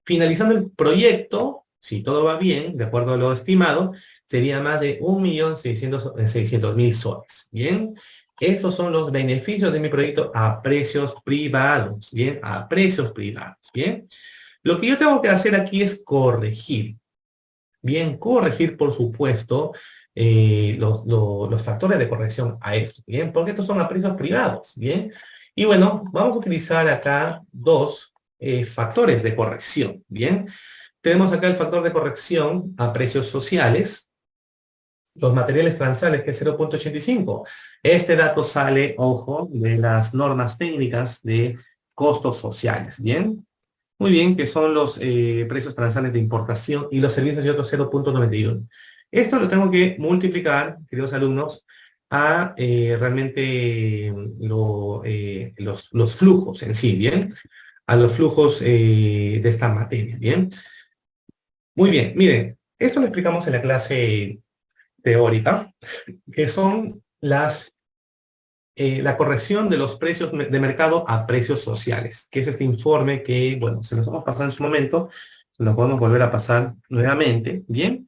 finalizando el proyecto, si todo va bien, de acuerdo a lo estimado, sería más de 1.600.000 soles. Bien, estos son los beneficios de mi proyecto a precios privados. Bien, a precios privados. Bien, lo que yo tengo que hacer aquí es corregir. Bien, corregir, por supuesto, los factores de corrección a esto, ¿bien? Porque estos son a precios privados, ¿bien? Y bueno, vamos a utilizar acá dos factores de corrección, ¿bien? Tenemos acá el factor de corrección a precios sociales, los materiales transales, que es 0.85. Este dato sale, ojo, de las normas técnicas de costos sociales, ¿bien? Muy bien, que son los precios transales de importación y los servicios y otros 0.91. Esto lo tengo que multiplicar, queridos alumnos, a realmente los flujos en sí, ¿bien? A los flujos de esta materia, ¿bien? Muy bien, miren, esto lo explicamos en la clase teórica, que son la corrección de los precios de mercado a precios sociales, que es este informe que, bueno, se nos hemos pasado en su momento, lo podemos volver a pasar nuevamente, ¿bien?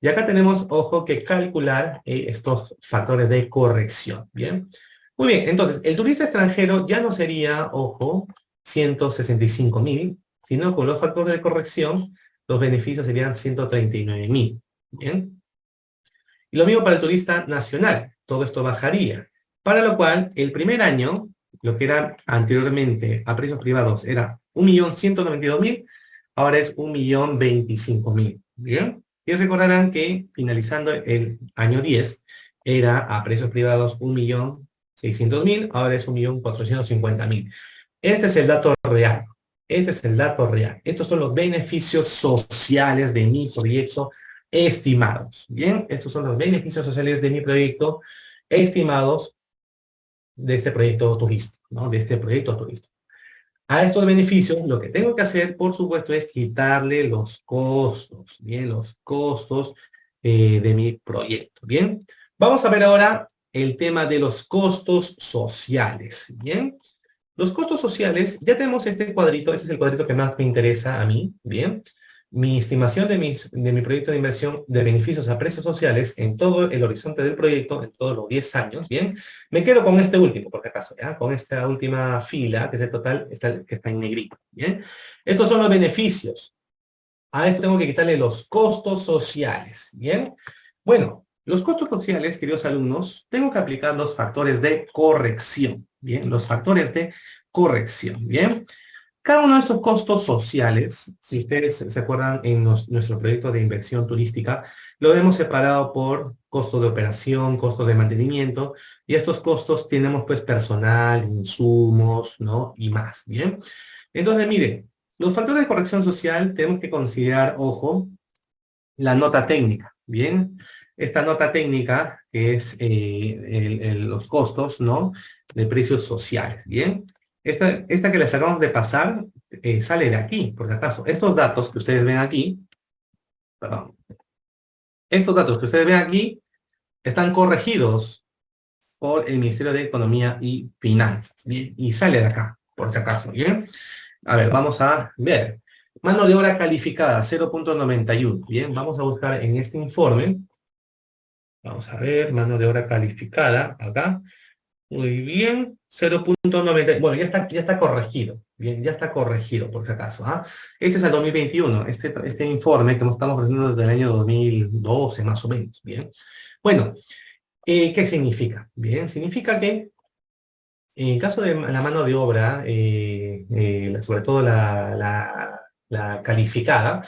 Y acá tenemos, ojo, que calcular estos factores de corrección, ¿bien? Muy bien, entonces, el turista extranjero ya no sería, ojo, 165.000, sino con los factores de corrección, los beneficios serían 139.000, ¿bien? Y lo mismo para el turista nacional, todo esto bajaría. Para lo cual, el primer año, lo que era anteriormente a precios privados era 1.192.000, ahora es 1.025.000. ¿Bien? Y recordarán que finalizando el año 10, era a precios privados 1.600.000, ahora es 1.450.000. Este es el dato real. Este es el dato real. Estos son los beneficios sociales de mi proyecto estimados. Bien, estos son los beneficios sociales de mi proyecto estimados de este proyecto turístico, ¿no? De este proyecto turístico. A estos beneficios, lo que tengo que hacer, por supuesto, es quitarle los costos, ¿bien? Los costos de mi proyecto, ¿bien? Vamos a ver ahora el tema de los costos sociales, ¿bien? Los costos sociales, ya tenemos este cuadrito, este es el cuadrito que más me interesa a mí, ¿bien? Mi estimación de mi proyecto de inversión de beneficios a precios sociales en todo el horizonte del proyecto, en todos los 10 años, ¿bien? Me quedo con este último, por si acaso, ¿ya? Con esta última fila, que es el total, que está en negrito, ¿bien? Estos son los beneficios. A esto tengo que quitarle los costos sociales, ¿bien? Bueno, los costos sociales, queridos alumnos, tengo que aplicar los factores de corrección, ¿bien? Los factores de corrección, ¿bien? Cada uno de estos costos sociales, si ustedes se acuerdan en nuestro proyecto de inversión turística, lo hemos separado por costo de operación, costo de mantenimiento, y estos costos tenemos pues personal, insumos, ¿no? Y más, ¿bien? Entonces, miren, los factores de corrección social tenemos que considerar, ojo, la nota técnica, ¿bien? Esta nota técnica que es los costos, ¿no? De precios sociales, ¿bien? Esta que les acabamos de pasar sale de aquí, por si acaso. Estos datos que ustedes ven aquí, perdón, estos datos que ustedes ven aquí están corregidos por el Ministerio de Economía y Finanzas, ¿bien? Y sale de acá, por si acaso, ¿bien? A ver, vamos a ver. Mano de obra calificada, 0.91. Bien, vamos a buscar en este informe. Vamos a ver, mano de obra calificada, acá. Muy bien, 0.90. Bueno, ya está corregido. Bien, ya está corregido, por si acaso. ¿Ah? Este es el 2021. Este informe que nos estamos presentando desde el año 2012, más o menos. Bien. Bueno, ¿qué significa? Bien, significa que en caso de la mano de obra, sobre todo la calificada,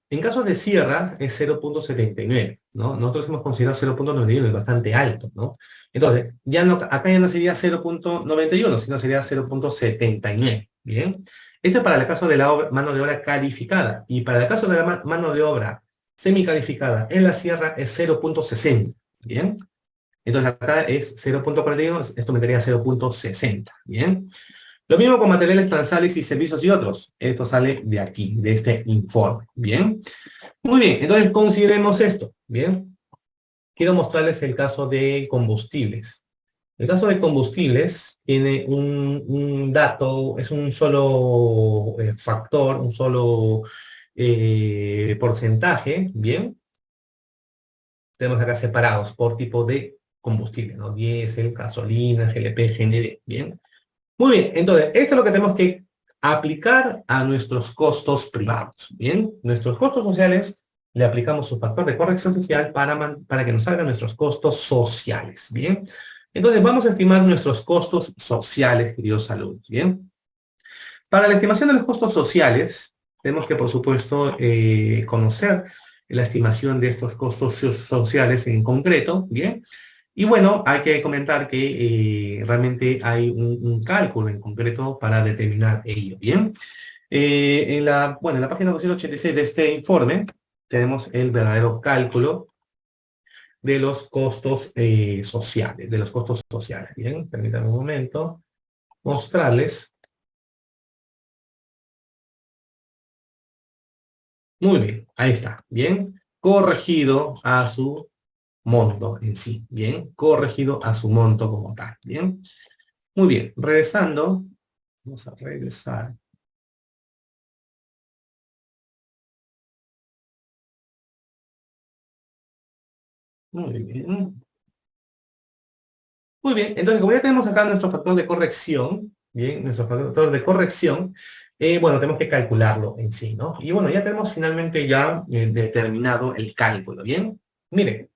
en caso de sierra es 0.79, ¿no? Nosotros hemos considerado 0.91, es bastante alto, ¿no? Entonces, acá ya no sería 0.91, sino sería 0.79, ¿bien? Esto es para el caso de la mano de obra calificada. Y para el caso de la mano de obra semicalificada en la sierra es 0.60, ¿bien? Entonces acá es 0.41, esto me daría 0.60, ¿bien? Lo mismo con materiales transales y servicios y otros. Esto sale de aquí, de este informe, ¿bien? Muy bien, entonces consideremos esto, ¿bien? Quiero mostrarles el caso de combustibles. El caso de combustibles tiene un dato, es un solo factor, un solo porcentaje, ¿bien? Tenemos acá separados por tipo de combustible, ¿no? Diésel, gasolina, GLP, GND, ¿bien? Muy bien, entonces, esto es lo que tenemos que aplicar a nuestros costos privados, ¿bien? Nuestros costos sociales le aplicamos su factor de corrección social para que nos salgan nuestros costos sociales, ¿bien? Entonces, vamos a estimar nuestros costos sociales, queridos alumnos, ¿bien? Para la estimación de los costos sociales, tenemos que, por supuesto, conocer la estimación de estos costos sociales en concreto, ¿bien? Y bueno, hay que comentar que realmente hay un cálculo en concreto para determinar ello, ¿bien? Bueno, en la página 286 de este informe tenemos el verdadero cálculo de los costos sociales, ¿bien? Permítanme un momento mostrarles. Muy bien, ahí está, bien, corregido a su monto en sí, bien, corregido a su monto como tal, bien. Muy bien, regresando, vamos a regresar. Muy bien. Muy bien, entonces como ya tenemos acá nuestro factor de corrección, bien, nuestro factor de corrección, bueno, tenemos que calcularlo en sí, ¿no? Y bueno, ya tenemos finalmente ya determinado el cálculo, ¿bien? Mire,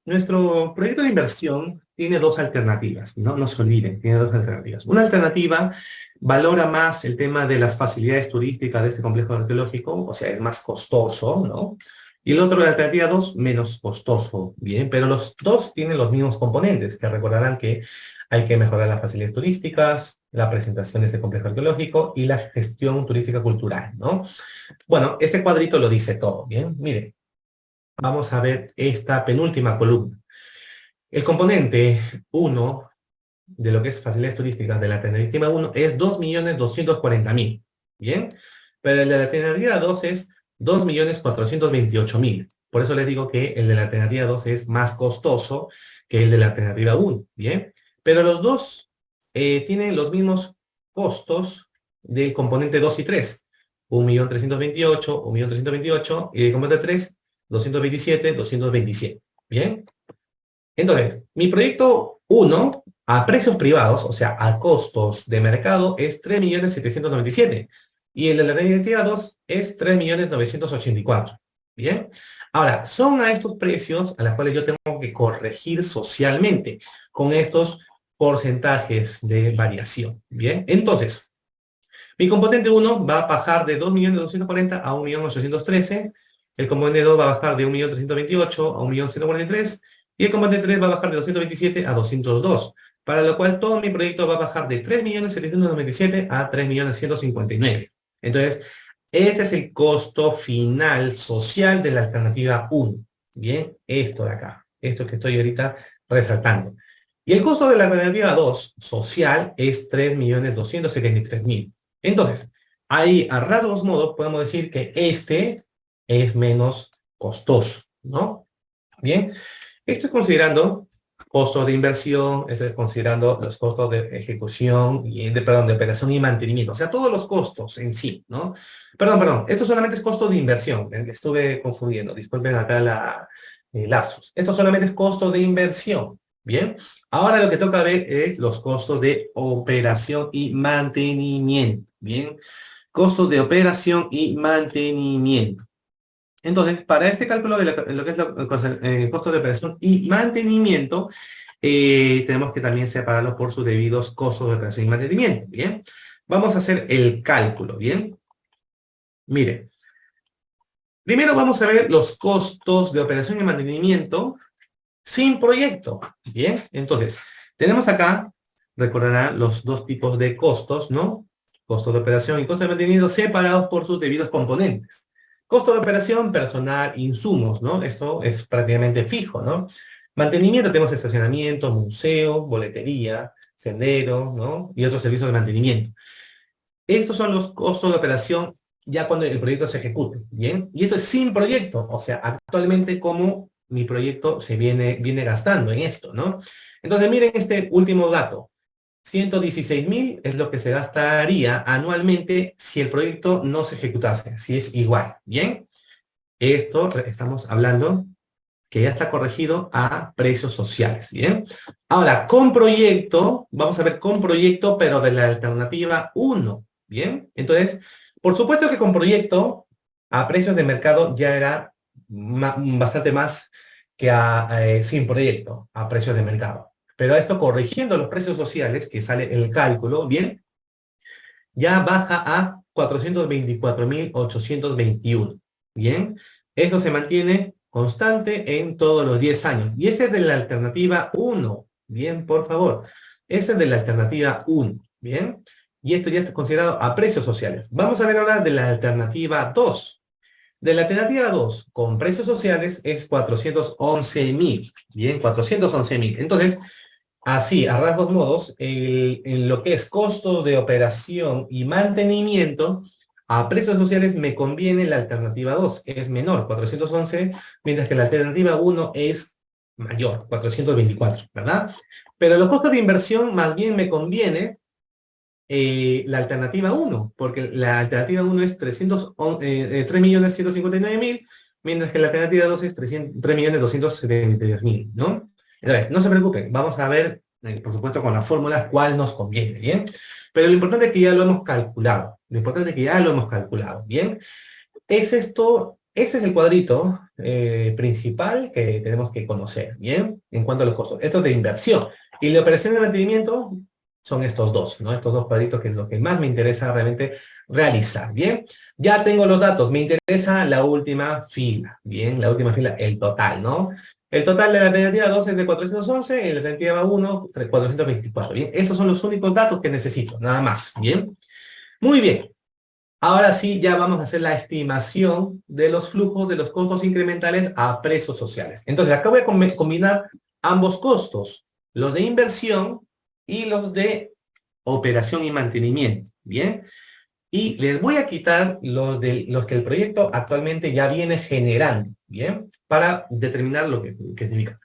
nuestro proyecto de inversión tiene dos alternativas, ¿no? No se olviden, tiene dos alternativas. Una alternativa valora más el tema de las facilidades turísticas de este complejo arqueológico, o sea, es más costoso, ¿no? Y el otro, la alternativa 2, menos costoso, ¿bien? Pero los dos tienen los mismos componentes, que recordarán que hay que mejorar las facilidades turísticas, la presentación de este complejo arqueológico y la gestión turística cultural, ¿no? Bueno, este cuadrito lo dice todo, ¿bien? Miren, vamos a ver esta penúltima columna. El componente uno de lo que es facilidades turísticas de la alternativa uno es 2.240.000, ¿bien? Pero el de la alternativa 2 es 2.428.000. Por eso les digo que el de la alternativa 2 es más costoso que el de la alternativa uno, ¿bien? Pero los dos tienen los mismos costos del componente 2 y 3. 1.328.000, 1.328.000, y el componente 3, 227, 227, ¿bien? Entonces, mi proyecto uno a precios privados, o sea, a costos de mercado, es 3.797.000. Y el de la alternativa 2 es 3.984.000. ¿Bien? Ahora, son a estos precios a los cuales yo tengo que corregir socialmente con estos porcentajes de variación. ¿Bien? Entonces, mi componente uno va a bajar de 2.240.000 a 1.813.000. El componente 2 va a bajar de 1.328.000 a 1.143.000. Y el componente 3 va a bajar de 227 a 202. Para lo cual todo mi proyecto va a bajar de 3.797.000 a 3.159.000. Entonces, este es el costo final social de la alternativa 1. Bien, esto de acá. Esto que estoy ahorita resaltando. Y el costo de la alternativa 2 social es 3.273.000. Entonces, ahí a rasgos modos podemos decir que este es menos costoso, ¿no? Bien, esto es considerando costos de inversión, esto es considerando los costos de ejecución, perdón, de operación y mantenimiento, o sea, todos los costos en sí, ¿no? Perdón, esto solamente es costo de inversión, estuve confundiendo, disculpen acá la lapsus. Esto solamente es costo de inversión, ¿bien? Ahora lo que toca ver es los costos de operación y mantenimiento, ¿bien? Costos de operación y mantenimiento. Entonces, para este cálculo de lo que es el costo de operación y mantenimiento, tenemos que también separarlo por sus debidos costos de operación y mantenimiento, ¿bien? Vamos a hacer el cálculo, ¿bien? Mire, primero vamos a ver los costos de operación y mantenimiento sin proyecto, ¿bien? Entonces, tenemos acá, recordarán, los dos tipos de costos, ¿no? Costos de operación y costos de mantenimiento separados por sus debidos componentes. Costo de operación, personal, insumos, ¿no? Esto es prácticamente fijo, ¿no? Mantenimiento, tenemos estacionamiento, museo, boletería, sendero, ¿no? Y otros servicios de mantenimiento. Estos son los costos de operación ya cuando el proyecto se ejecute, ¿bien? Y esto es sin proyecto, o sea, actualmente como mi proyecto se viene gastando en esto, ¿no? Entonces, miren este último dato. 116.000 es lo que se gastaría anualmente si el proyecto no se ejecutase, si es igual, ¿bien? Esto estamos hablando que ya está corregido a precios sociales, ¿bien? Ahora, con proyecto, vamos a ver con proyecto, pero de la alternativa 1, ¿bien? Entonces, por supuesto que con proyecto, a precios de mercado ya era bastante más que sin proyecto, a precios de mercado. Pero esto corrigiendo los precios sociales, que sale en el cálculo, ¿bien? Ya baja a 424.821, ¿bien? Eso se mantiene constante en todos los 10 años. Y ese es de la alternativa 1, ¿bien? Por favor. Ese es de la alternativa 1, ¿bien? Y esto ya está considerado a precios sociales. Vamos a ver ahora de la alternativa 2. De la alternativa 2, con precios sociales, es 411.000, ¿bien? 411.000. Entonces, así, a rasgos modos, en lo que es costo de operación y mantenimiento, a precios sociales me conviene la alternativa 2, que es menor, 411, mientras que la alternativa 1 es mayor, 424, ¿verdad? Pero los costos de inversión más bien me conviene la alternativa 1, porque la alternativa 1 es 3.159.000, mientras que la alternativa 2 es 3.272.000, ¿no? Entonces, no se preocupen, vamos a ver, por supuesto, con las fórmulas cuál nos conviene, ¿bien? Pero lo importante es que ya lo hemos calculado, ¿bien? Es esto, ese es el cuadrito principal que tenemos que conocer, ¿bien? En cuanto a los costos. Esto es de inversión. Y la operación de mantenimiento son estos dos, ¿no? Estos dos cuadritos que es lo que más me interesa realmente realizar, ¿bien? Ya tengo los datos, me interesa la última fila, ¿bien? La última fila, el total, ¿no? El total de la alternativa 2 es de 411 y la alternativa 1, 424, ¿bien? Esos son los únicos datos que necesito, nada más, ¿bien? Muy bien. Ahora sí, ya vamos a hacer la estimación de los flujos de los costos incrementales a precios sociales. Entonces, acá voy a combinar ambos costos, los de inversión y los de operación y mantenimiento, ¿bien? Y les voy a quitar los que el proyecto actualmente ya viene generando, ¿bien? Para determinar lo que significa.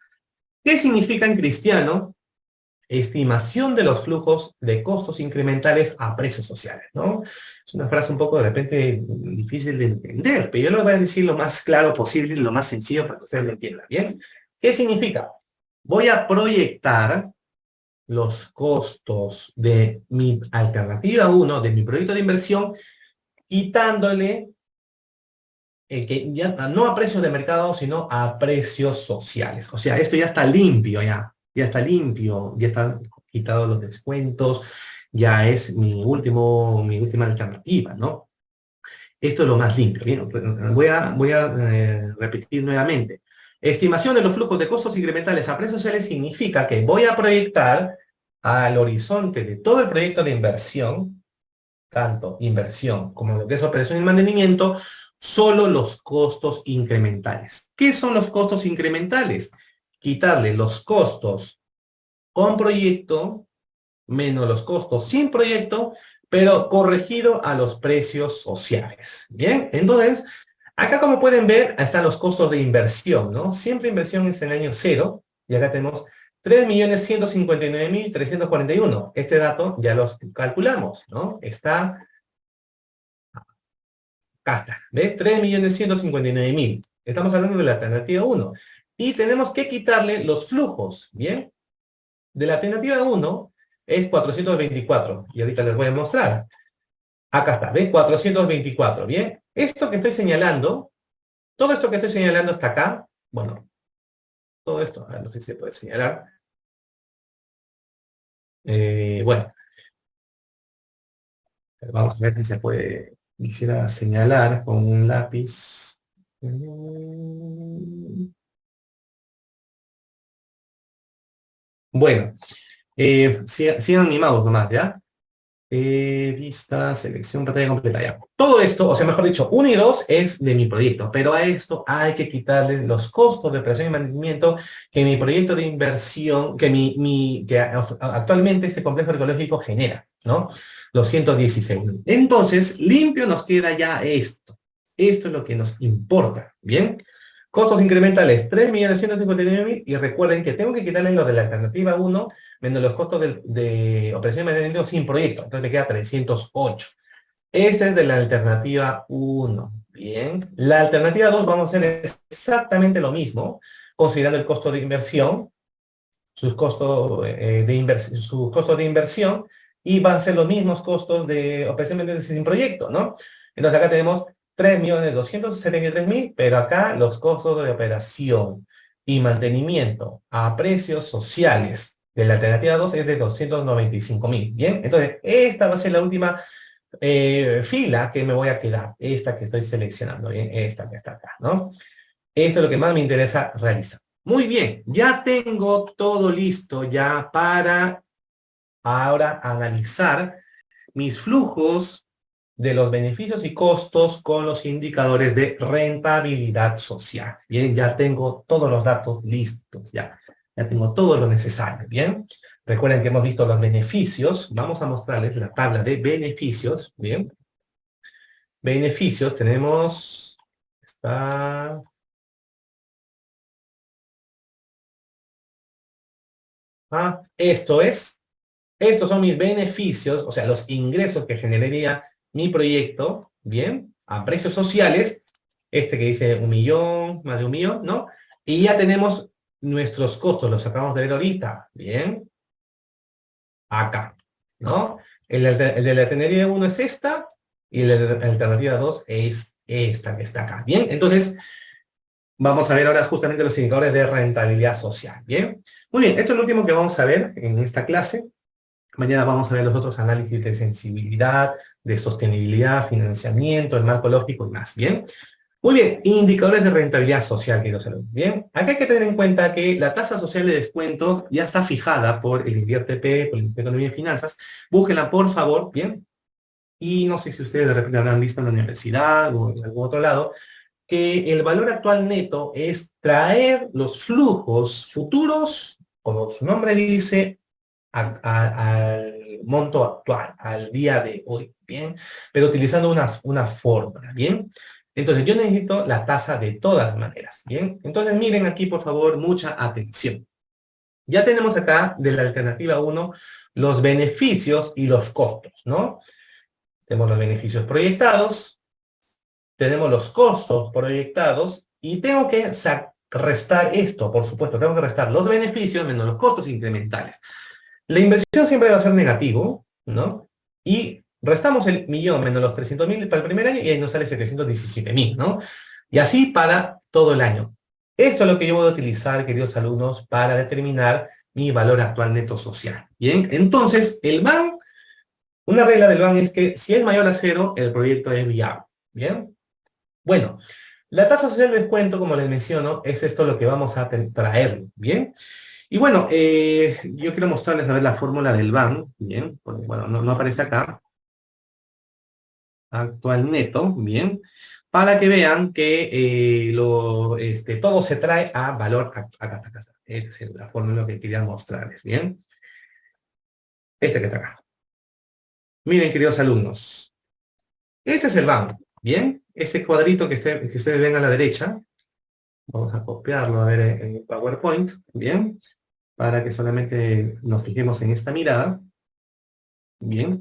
¿Qué significa en cristiano? Estimación de los flujos de costos incrementales a precios sociales, ¿no? Es una frase un poco de repente difícil de entender, pero yo lo voy a decir lo más claro posible, lo más sencillo para que ustedes lo entiendan, ¿bien? ¿Qué significa? Voy a proyectar los costos de mi alternativa 1, de mi proyecto de inversión, quitándole que ya no a precios de mercado, sino a precios sociales. O sea, esto ya está limpio, ya está limpio, ya están quitados los descuentos, ya es mi última alternativa, ¿no? Esto es lo más limpio. Bien, voy a repetir nuevamente. Estimación de los flujos de costos incrementales a precios sociales significa que voy a proyectar al horizonte de todo el proyecto de inversión, tanto inversión como lo que es operación y mantenimiento, solo los costos incrementales. ¿Qué son los costos incrementales? Quitarle los costos con proyecto menos los costos sin proyecto, pero corregido a los precios sociales. Bien, entonces, acá como pueden ver, están los costos de inversión, ¿no? Siempre inversión es en el año 0, y acá tenemos 3.159.341. Este dato ya los calculamos, ¿no? Acá está, ¿ve? 3.159.000. Estamos hablando de la alternativa 1. Y tenemos que quitarle los flujos, ¿bien? De la alternativa 1 es 424. Y ahorita les voy a mostrar. Acá está, ¿ven? 424, ¿bien? Esto que estoy señalando, todo esto que estoy señalando hasta acá, bueno, todo esto, a ver, no sé si se puede señalar. Bueno, vamos a ver si se puede, quisiera señalar con un lápiz. Bueno, sigan animados nomás, ¿ya? Vista, selección, pantalla completa, ya. Todo esto, o sea, mejor dicho, 1 y 2 es de mi proyecto, pero a esto hay que quitarle los costos de operación y mantenimiento que mi proyecto de inversión, que actualmente este complejo ecológico genera, ¿no? 216.000. Entonces, limpio nos queda ya esto. Esto es lo que nos importa, ¿bien? Costos incrementales, 3.159.000, y recuerden que tengo que quitarle lo de la alternativa 1, menos los costos de operación de dinero sin proyecto. Entonces me queda 308. Este es de la alternativa 1. Bien. La alternativa 2 vamos a hacer exactamente lo mismo, considerando el costo de inversión, sus costos de inversión, y van a ser los mismos costos de operación sin proyecto, ¿no? Entonces acá tenemos 3.273.000, pero acá los costos de operación y mantenimiento a precios sociales de la alternativa 2 es de 295.000. Bien, entonces esta va a ser la última fila que me voy a quedar, esta que estoy seleccionando, bien, esta que está acá, ¿no? Esto es lo que más me interesa realizar. Muy bien, ya tengo todo listo ya para ahora analizar mis flujos de los beneficios y costos con los indicadores de rentabilidad social. Bien, ya tengo todos los datos listos, ya tengo todo lo necesario, bien. Recuerden que hemos visto los beneficios. Vamos a mostrarles la tabla de beneficios, bien. Beneficios, tenemos, está... estos son mis beneficios, o sea, los ingresos que generaría mi proyecto, ¿bien? A precios sociales, este que dice 1.000.000, más de 1.000.000, ¿no? Y ya tenemos nuestros costos, los acabamos de ver ahorita, ¿bien? Acá, ¿no? El de la alternativa 1 es esta, y el de la alternativa 2 es esta que está acá, ¿bien? Entonces, vamos a ver ahora justamente los indicadores de rentabilidad social, ¿bien? Muy bien, esto es lo último que vamos a ver en esta clase. Mañana vamos a ver los otros análisis de sensibilidad, de sostenibilidad, financiamiento, el marco lógico y más, ¿bien? Muy bien, indicadores de rentabilidad social, queridos alumnos, ¿bien? Acá hay que tener en cuenta que la tasa social de descuento ya está fijada por el INVIERTP, por el Ministerio de Economía y Finanzas. Búsquenla, por favor, ¿bien? Y no sé si ustedes de repente habrán visto en la universidad o en algún otro lado, que el valor actual neto es traer los flujos futuros, como su nombre dice, al monto actual, al día de hoy, ¿bien? Pero utilizando una fórmula, ¿bien? Entonces, yo necesito la tasa de todas maneras, ¿bien? Entonces, miren aquí, por favor, mucha atención. Ya tenemos acá, de la alternativa 1, los beneficios y los costos, ¿no? Tenemos los beneficios proyectados, tenemos los costos proyectados, y tengo que restar esto, por supuesto, tengo que restar los beneficios menos los costos incrementales. La inversión siempre va a ser negativo, ¿no? Y restamos el 1.000.000 menos los 300.000 para el primer año y ahí nos sale 717.000, ¿no? Y así para todo el año. Esto es lo que yo voy a utilizar, queridos alumnos, para determinar mi valor actual neto social. Bien, entonces el BAN, una regla del BAN es que si es mayor a 0, el proyecto es viable. Bien, bueno, la tasa social de descuento, como les menciono, es esto lo que vamos a traer. Bien. Y bueno, yo quiero mostrarles a ver la fórmula del BAN, bien, porque bueno, no aparece acá, actual neto, bien, para que vean que todo se trae a valor, acá. Esta es la fórmula que quería mostrarles, bien, este que está acá. Miren, queridos alumnos, este es el BAN, bien, este cuadrito que ustedes ven a la derecha, vamos a copiarlo a ver en el PowerPoint, bien, para que solamente nos fijemos en esta mirada, bien.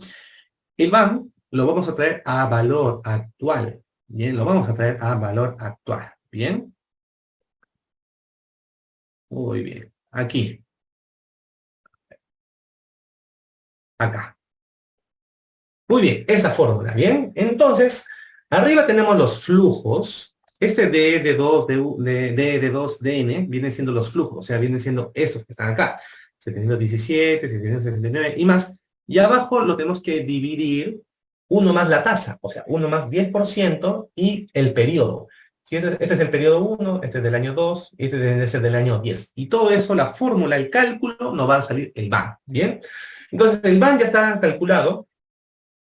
El BAN lo vamos a traer a valor actual. Bien, lo vamos a traer a valor actual. Bien. Muy bien. Aquí. Acá. Muy bien, esta fórmula. Bien. Entonces, arriba tenemos los flujos. Este D de 2, de 2, DN, vienen siendo los flujos. O sea, vienen siendo estos que están acá. 717, 769 y más. Y abajo lo tenemos que dividir 1 más la tasa, o sea, 1 más 10% y el periodo. Si este es el periodo 1, este es del año 2, y este debe ser del año 10. Y todo eso, la fórmula, el cálculo, nos va a salir el BAN, ¿bien? Entonces, el BAN ya está calculado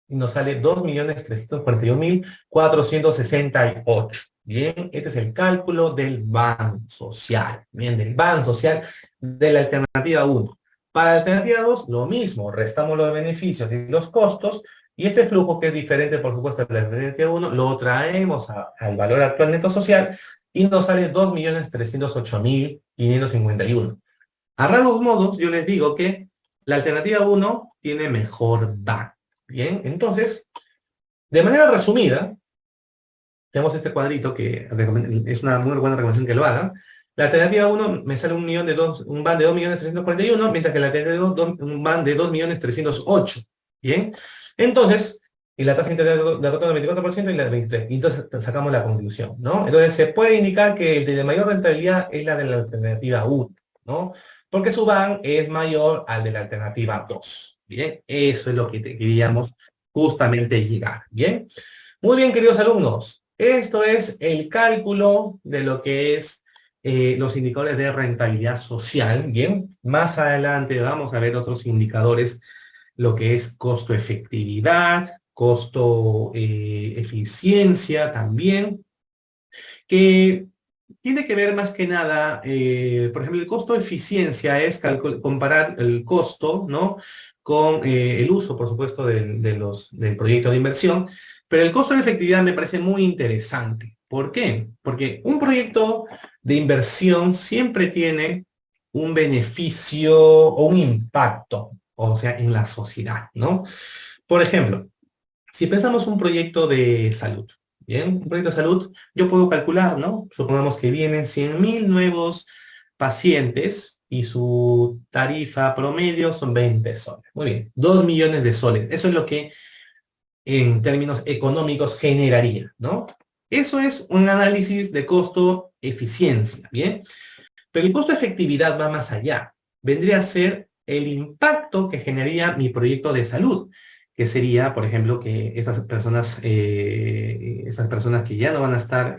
y nos sale 2.341.468. Bien, este es el cálculo del BAN social. Bien, del BAN social de la alternativa 1. Para la alternativa 2, lo mismo, restamos los beneficios y los costos, y este flujo, que es diferente, por supuesto, de la alternativa 1, lo traemos al valor actual neto social, y nos sale 2.308.551. A rasgos modos, yo les digo que la alternativa 1 tiene mejor DAC. Bien, entonces, de manera resumida, tenemos este cuadrito que es una muy buena recomendación que lo hagan. La alternativa 1 me sale un van de 2.341.000, mientras que la alternativa 2, un van de 2.308.000. Bien, entonces, y la tasa de interés de retorno del 24% y la del 23%. Y entonces sacamos la conclusión, ¿no? Entonces se puede indicar que el de mayor rentabilidad es la de la alternativa 1, ¿no? Porque su van es mayor al de la alternativa 2. Bien, eso es lo que queríamos justamente llegar. Bien, muy bien, queridos alumnos. Esto es el cálculo de lo que es los indicadores de rentabilidad social. Bien, más adelante vamos a ver otros indicadores, lo que es costo-efectividad, costo-eficiencia también, que tiene que ver más que nada, por ejemplo, el costo-eficiencia es comparar el costo, ¿no? Con el uso, por supuesto, del proyecto de inversión, pero el costo de efectividad me parece muy interesante. ¿Por qué? Porque un proyecto de inversión siempre tiene un beneficio o un impacto, o sea, en la sociedad, ¿no? Por ejemplo, si pensamos un proyecto de salud, ¿bien? Un proyecto de salud, yo puedo calcular, ¿no? Supongamos que vienen 100.000 nuevos pacientes y su tarifa promedio son 20 soles. Muy bien, 2 millones de soles. Eso es lo que en términos económicos generaría, ¿no? Eso es un análisis de costo-eficiencia, ¿bien? Pero el costo-efectividad va más allá. Vendría a ser el impacto que generaría mi proyecto de salud, que sería, por ejemplo, que estas personas que ya no van a estar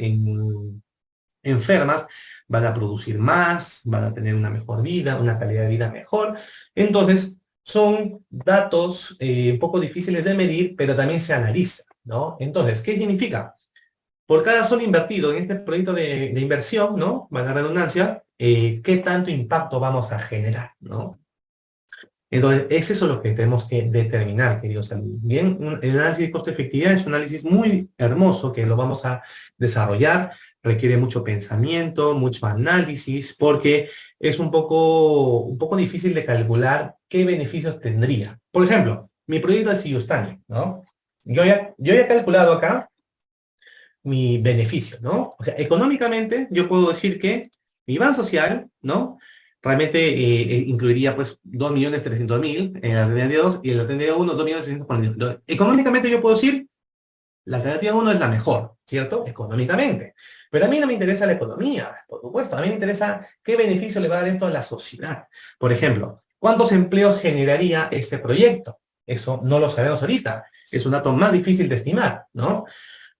enfermas, van a producir más, van a tener una mejor vida, una calidad de vida mejor. Entonces, son datos un poco difíciles de medir, pero también se analizan, ¿no? Entonces, ¿qué significa? Por cada sol invertido en este proyecto de inversión, ¿no? Valga la redundancia, ¿qué tanto impacto vamos a generar, ¿no? Entonces, es eso lo que tenemos que determinar, queridos alumnos. Bien, el análisis de costo-efectividad es un análisis muy hermoso que lo vamos a desarrollar, requiere mucho pensamiento, mucho análisis, porque es un poco difícil de calcular qué beneficios tendría. Por ejemplo, mi proyecto de Siyustani, ¿no? Yo ya he calculado acá mi beneficio, ¿no? O sea, económicamente yo puedo decir que mi IBAN social, ¿no? Realmente incluiría pues 2.300.000 en la alternativa 2 y en la alternativa 1 2.340.000. Económicamente yo puedo decir la alternativa 1 es la mejor, ¿cierto? Económicamente. Pero a mí no me interesa la economía, por supuesto. A mí me interesa qué beneficio le va a dar esto a la sociedad. Por ejemplo, ¿cuántos empleos generaría este proyecto? Eso no lo sabemos ahorita. Es un dato más difícil de estimar, ¿no?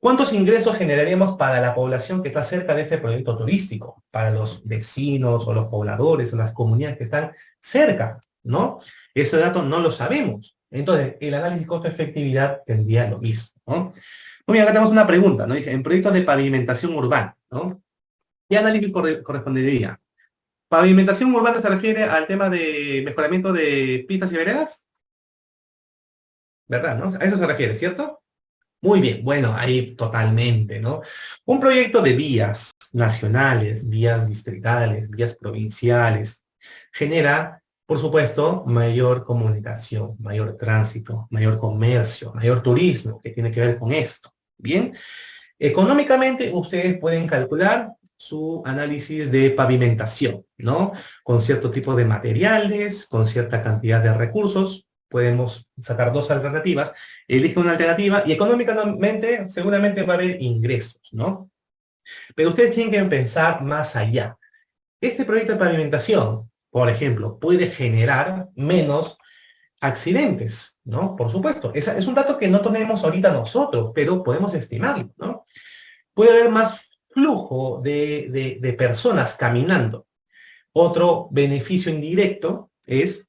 ¿Cuántos ingresos generaríamos para la población que está cerca de este proyecto turístico? Para los vecinos o los pobladores o las comunidades que están cerca, ¿no? Ese dato no lo sabemos. Entonces, el análisis costo-efectividad tendría lo mismo, ¿no? Muy bien, acá tenemos una pregunta, ¿no? Dice, en proyectos de pavimentación urbana, ¿no? ¿Qué análisis correspondería? ¿Pavimentación urbana se refiere al tema de mejoramiento de pistas y veredas? ¿Verdad, no? A eso se refiere, ¿cierto? Muy bien, bueno, ahí totalmente, ¿no? Un proyecto de vías nacionales, vías distritales, vías provinciales, genera, por supuesto, mayor comunicación, mayor tránsito, mayor comercio, mayor turismo, que tiene que ver con esto. Bien, económicamente ustedes pueden calcular su análisis de pavimentación, ¿no? Con cierto tipo de materiales, con cierta cantidad de recursos, podemos sacar dos alternativas, elige una alternativa y económicamente seguramente va a haber ingresos, ¿no? Pero ustedes tienen que pensar más allá. Este proyecto de pavimentación, por ejemplo, puede generar menos accidentes, ¿no? Por supuesto, es un dato que no tenemos ahorita nosotros, pero podemos estimarlo, ¿no? Puede haber más flujo de personas caminando. Otro beneficio indirecto es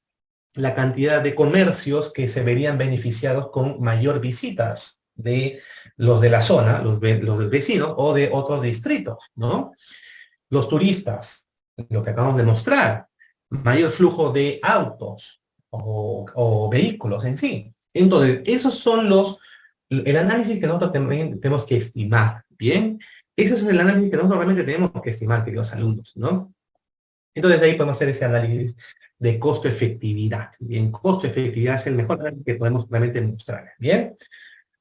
la cantidad de comercios que se verían beneficiados con mayor visitas de los de la zona, los del vecino o de otros distritos, ¿no? Los turistas, lo que acabamos de mostrar, mayor flujo de autos o vehículos en sí. Entonces, esos son el análisis que nosotros también tenemos que estimar, ¿bien? Ese es el análisis que nosotros realmente tenemos que estimar, queridos alumnos, ¿no? Entonces, de ahí podemos hacer ese análisis de costo-efectividad. Bien, costo-efectividad es el mejor análisis que podemos realmente mostrar, ¿bien?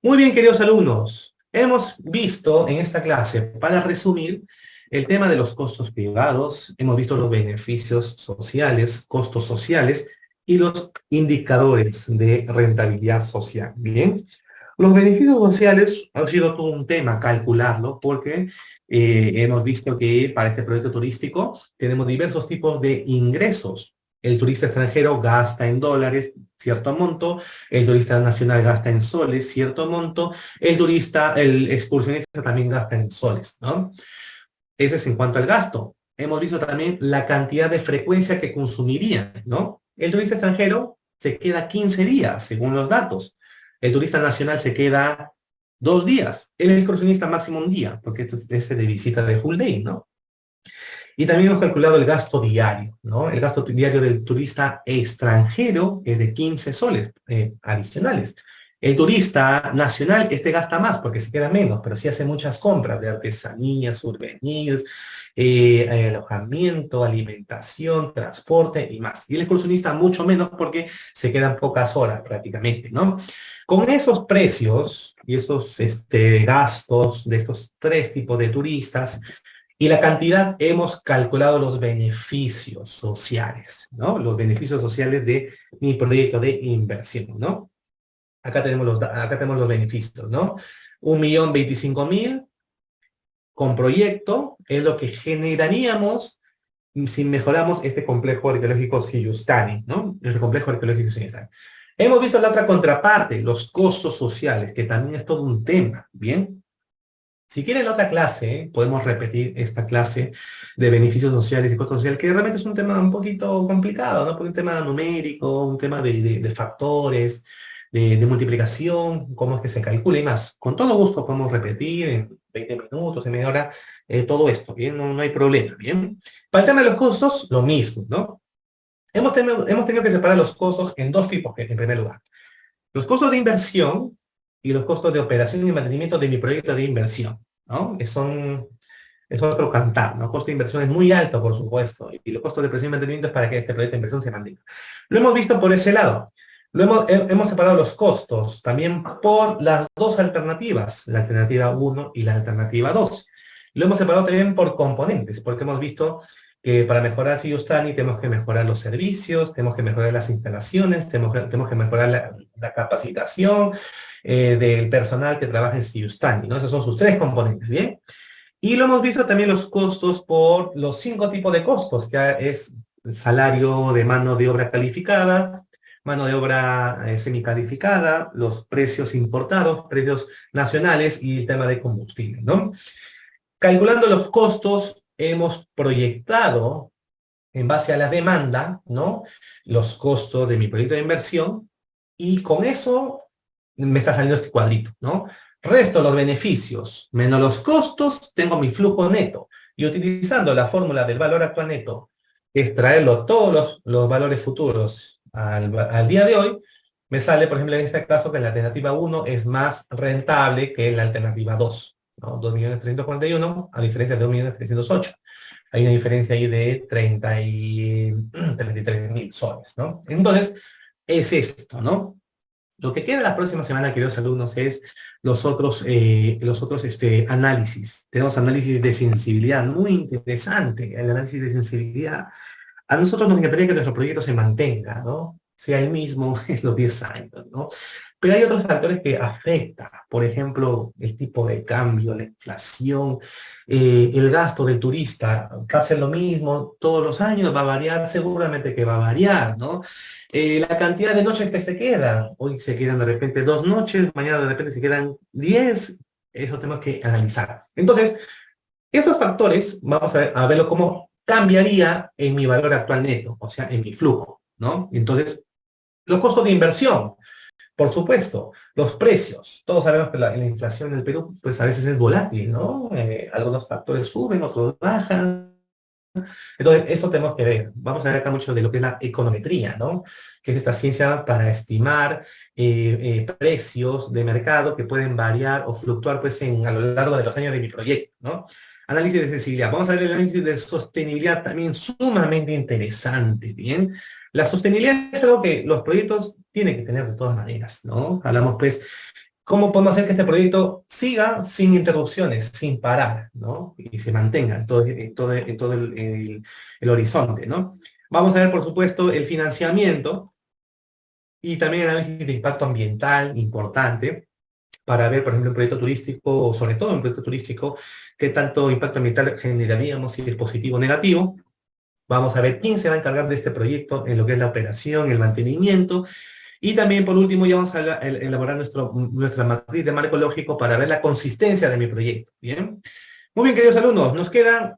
Muy bien, queridos alumnos. Hemos visto en esta clase, para resumir, el tema de los costos privados, hemos visto los beneficios sociales, costos sociales y los indicadores de rentabilidad social. Bien, los beneficios sociales ha sido todo un tema calcularlo porque hemos visto que para este proyecto turístico tenemos diversos tipos de ingresos. El turista extranjero gasta en dólares cierto monto, el turista nacional gasta en soles cierto monto, el excursionista también gasta en soles, ¿no? Ese es en cuanto al gasto. Hemos visto también la cantidad de frecuencia que consumiría, ¿no? El turista extranjero se queda 15 días, según los datos. El turista nacional se queda 2 días. El excursionista máximo un día, porque esto es de visita de full day, ¿no? Y también hemos calculado el gasto diario, ¿no? El gasto diario del turista extranjero es de 15 soles adicionales. El turista nacional, este gasta más porque se queda menos, pero sí hace muchas compras de artesanías, souvenirs, alojamiento, alimentación, transporte y más. Y el excursionista mucho menos porque se quedan pocas horas prácticamente, ¿no? Con esos precios y esos gastos de estos tres tipos de turistas, y la cantidad, hemos calculado los beneficios sociales, ¿no? Los beneficios sociales de mi proyecto de inversión, ¿no? Acá tenemos los beneficios, ¿no? 1.025.000 con proyecto es lo que generaríamos si mejoramos este complejo arqueológico Siyustani, ¿no? El complejo arqueológico Siyustani. Hemos visto la otra contraparte, los costos sociales, que también es todo un tema, ¿bien? Si quieren la otra clase, podemos repetir esta clase de beneficios sociales y costos sociales, que realmente es un tema un poquito complicado, ¿no? Porque un tema numérico, un tema de factores, de multiplicación, cómo es que se calcula y más. Con todo gusto podemos repetir en 20 minutos, en media hora, todo esto, ¿bien? No, no hay problema, ¿bien? Para el tema de los costos, lo mismo, ¿no? Hemos tenido que separar los costos en dos tipos, en primer lugar. Los costos de inversión y los costos de operación y mantenimiento de mi proyecto de inversión, ¿no? Es otro cantar, ¿no? Costo de inversión es muy alto, por supuesto, y los costos de operación y mantenimiento es para que este proyecto de inversión se mantenga. Lo hemos visto por ese lado. Hemos separado los costos también por las dos alternativas, la alternativa 1 y la alternativa 2. Lo hemos separado también por componentes, porque hemos visto que para mejorar Siyustani tenemos que mejorar los servicios, tenemos que mejorar las instalaciones, tenemos que mejorar la capacitación del personal que trabaja en Siyustani, ¿no? Esos son sus tres componentes, ¿bien? Y lo hemos visto también los costos por los 5 tipos de costos, que es salario de mano de obra calificada, mano de obra semicalificada, los precios importados, precios nacionales y el tema de combustible, ¿no? Calculando los costos, hemos proyectado en base a la demanda, ¿no? Los costos de mi proyecto de inversión y con eso me está saliendo este cuadrito, ¿no? Resto los beneficios menos los costos, tengo mi flujo neto. Y utilizando la fórmula del valor actual neto, extraerlo todos los valores futuros al día de hoy, me sale, por ejemplo, en este caso que la alternativa 1 es más rentable que la alternativa 2, ¿no? 2.341.000 a diferencia de 2.308.000. Hay una diferencia ahí de 33.000 soles, ¿no? Entonces, es esto, ¿no? Lo que queda la próxima semana, queridos alumnos, es los otros análisis. Tenemos análisis de sensibilidad, muy interesante, el análisis de sensibilidad. A nosotros nos encantaría que nuestro proyecto se mantenga, ¿no? Sea el mismo en los 10 años, ¿no? Pero hay otros factores que afectan, por ejemplo, el tipo de cambio, la inflación, el gasto del turista. Va a ser lo mismo todos los años, va a variar, seguramente que va a variar, ¿no? La cantidad de noches que se quedan, hoy se quedan de repente 2 noches, mañana de repente se quedan 10, eso tenemos que analizar. Entonces, estos factores, vamos a verlo cómo cambiaría en mi valor actual neto, o sea, en mi flujo, ¿no? Entonces, los costos de inversión, por supuesto, los precios. Todos sabemos que la inflación en el Perú, pues a veces es volátil, ¿no? Algunos factores suben, otros bajan. Entonces, eso tenemos que ver. Vamos a ver acá mucho de lo que es la econometría, ¿no? Que es esta ciencia para estimar precios de mercado que pueden variar o fluctuar pues, a lo largo de los años de mi proyecto, ¿no? Análisis de sensibilidad. Vamos a ver el análisis de sostenibilidad también sumamente interesante, ¿bien? La sostenibilidad es algo que los proyectos tienen que tener de todas maneras, ¿no? Hablamos pues ¿cómo podemos hacer que este proyecto siga sin interrupciones, sin parar, ¿no? Y se mantenga en todo el horizonte, ¿no? Vamos a ver, por supuesto, el financiamiento y también el análisis de impacto ambiental importante para ver, por ejemplo, un proyecto turístico, o sobre todo un proyecto turístico, qué tanto impacto ambiental generaríamos, si es positivo o negativo. Vamos a ver quién se va a encargar de este proyecto en lo que es la operación, el mantenimiento, y también, por último, ya vamos a elaborar nuestra matriz de marco lógico para ver la consistencia de mi proyecto. ¿Bien? Muy bien, queridos alumnos, nos quedan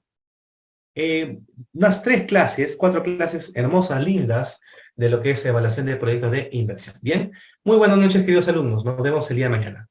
eh, unas 3 clases, 4 clases hermosas, lindas, de lo que es evaluación de proyectos de inversión. ¿Bien? Muy buenas noches, queridos alumnos. Nos vemos el día de mañana.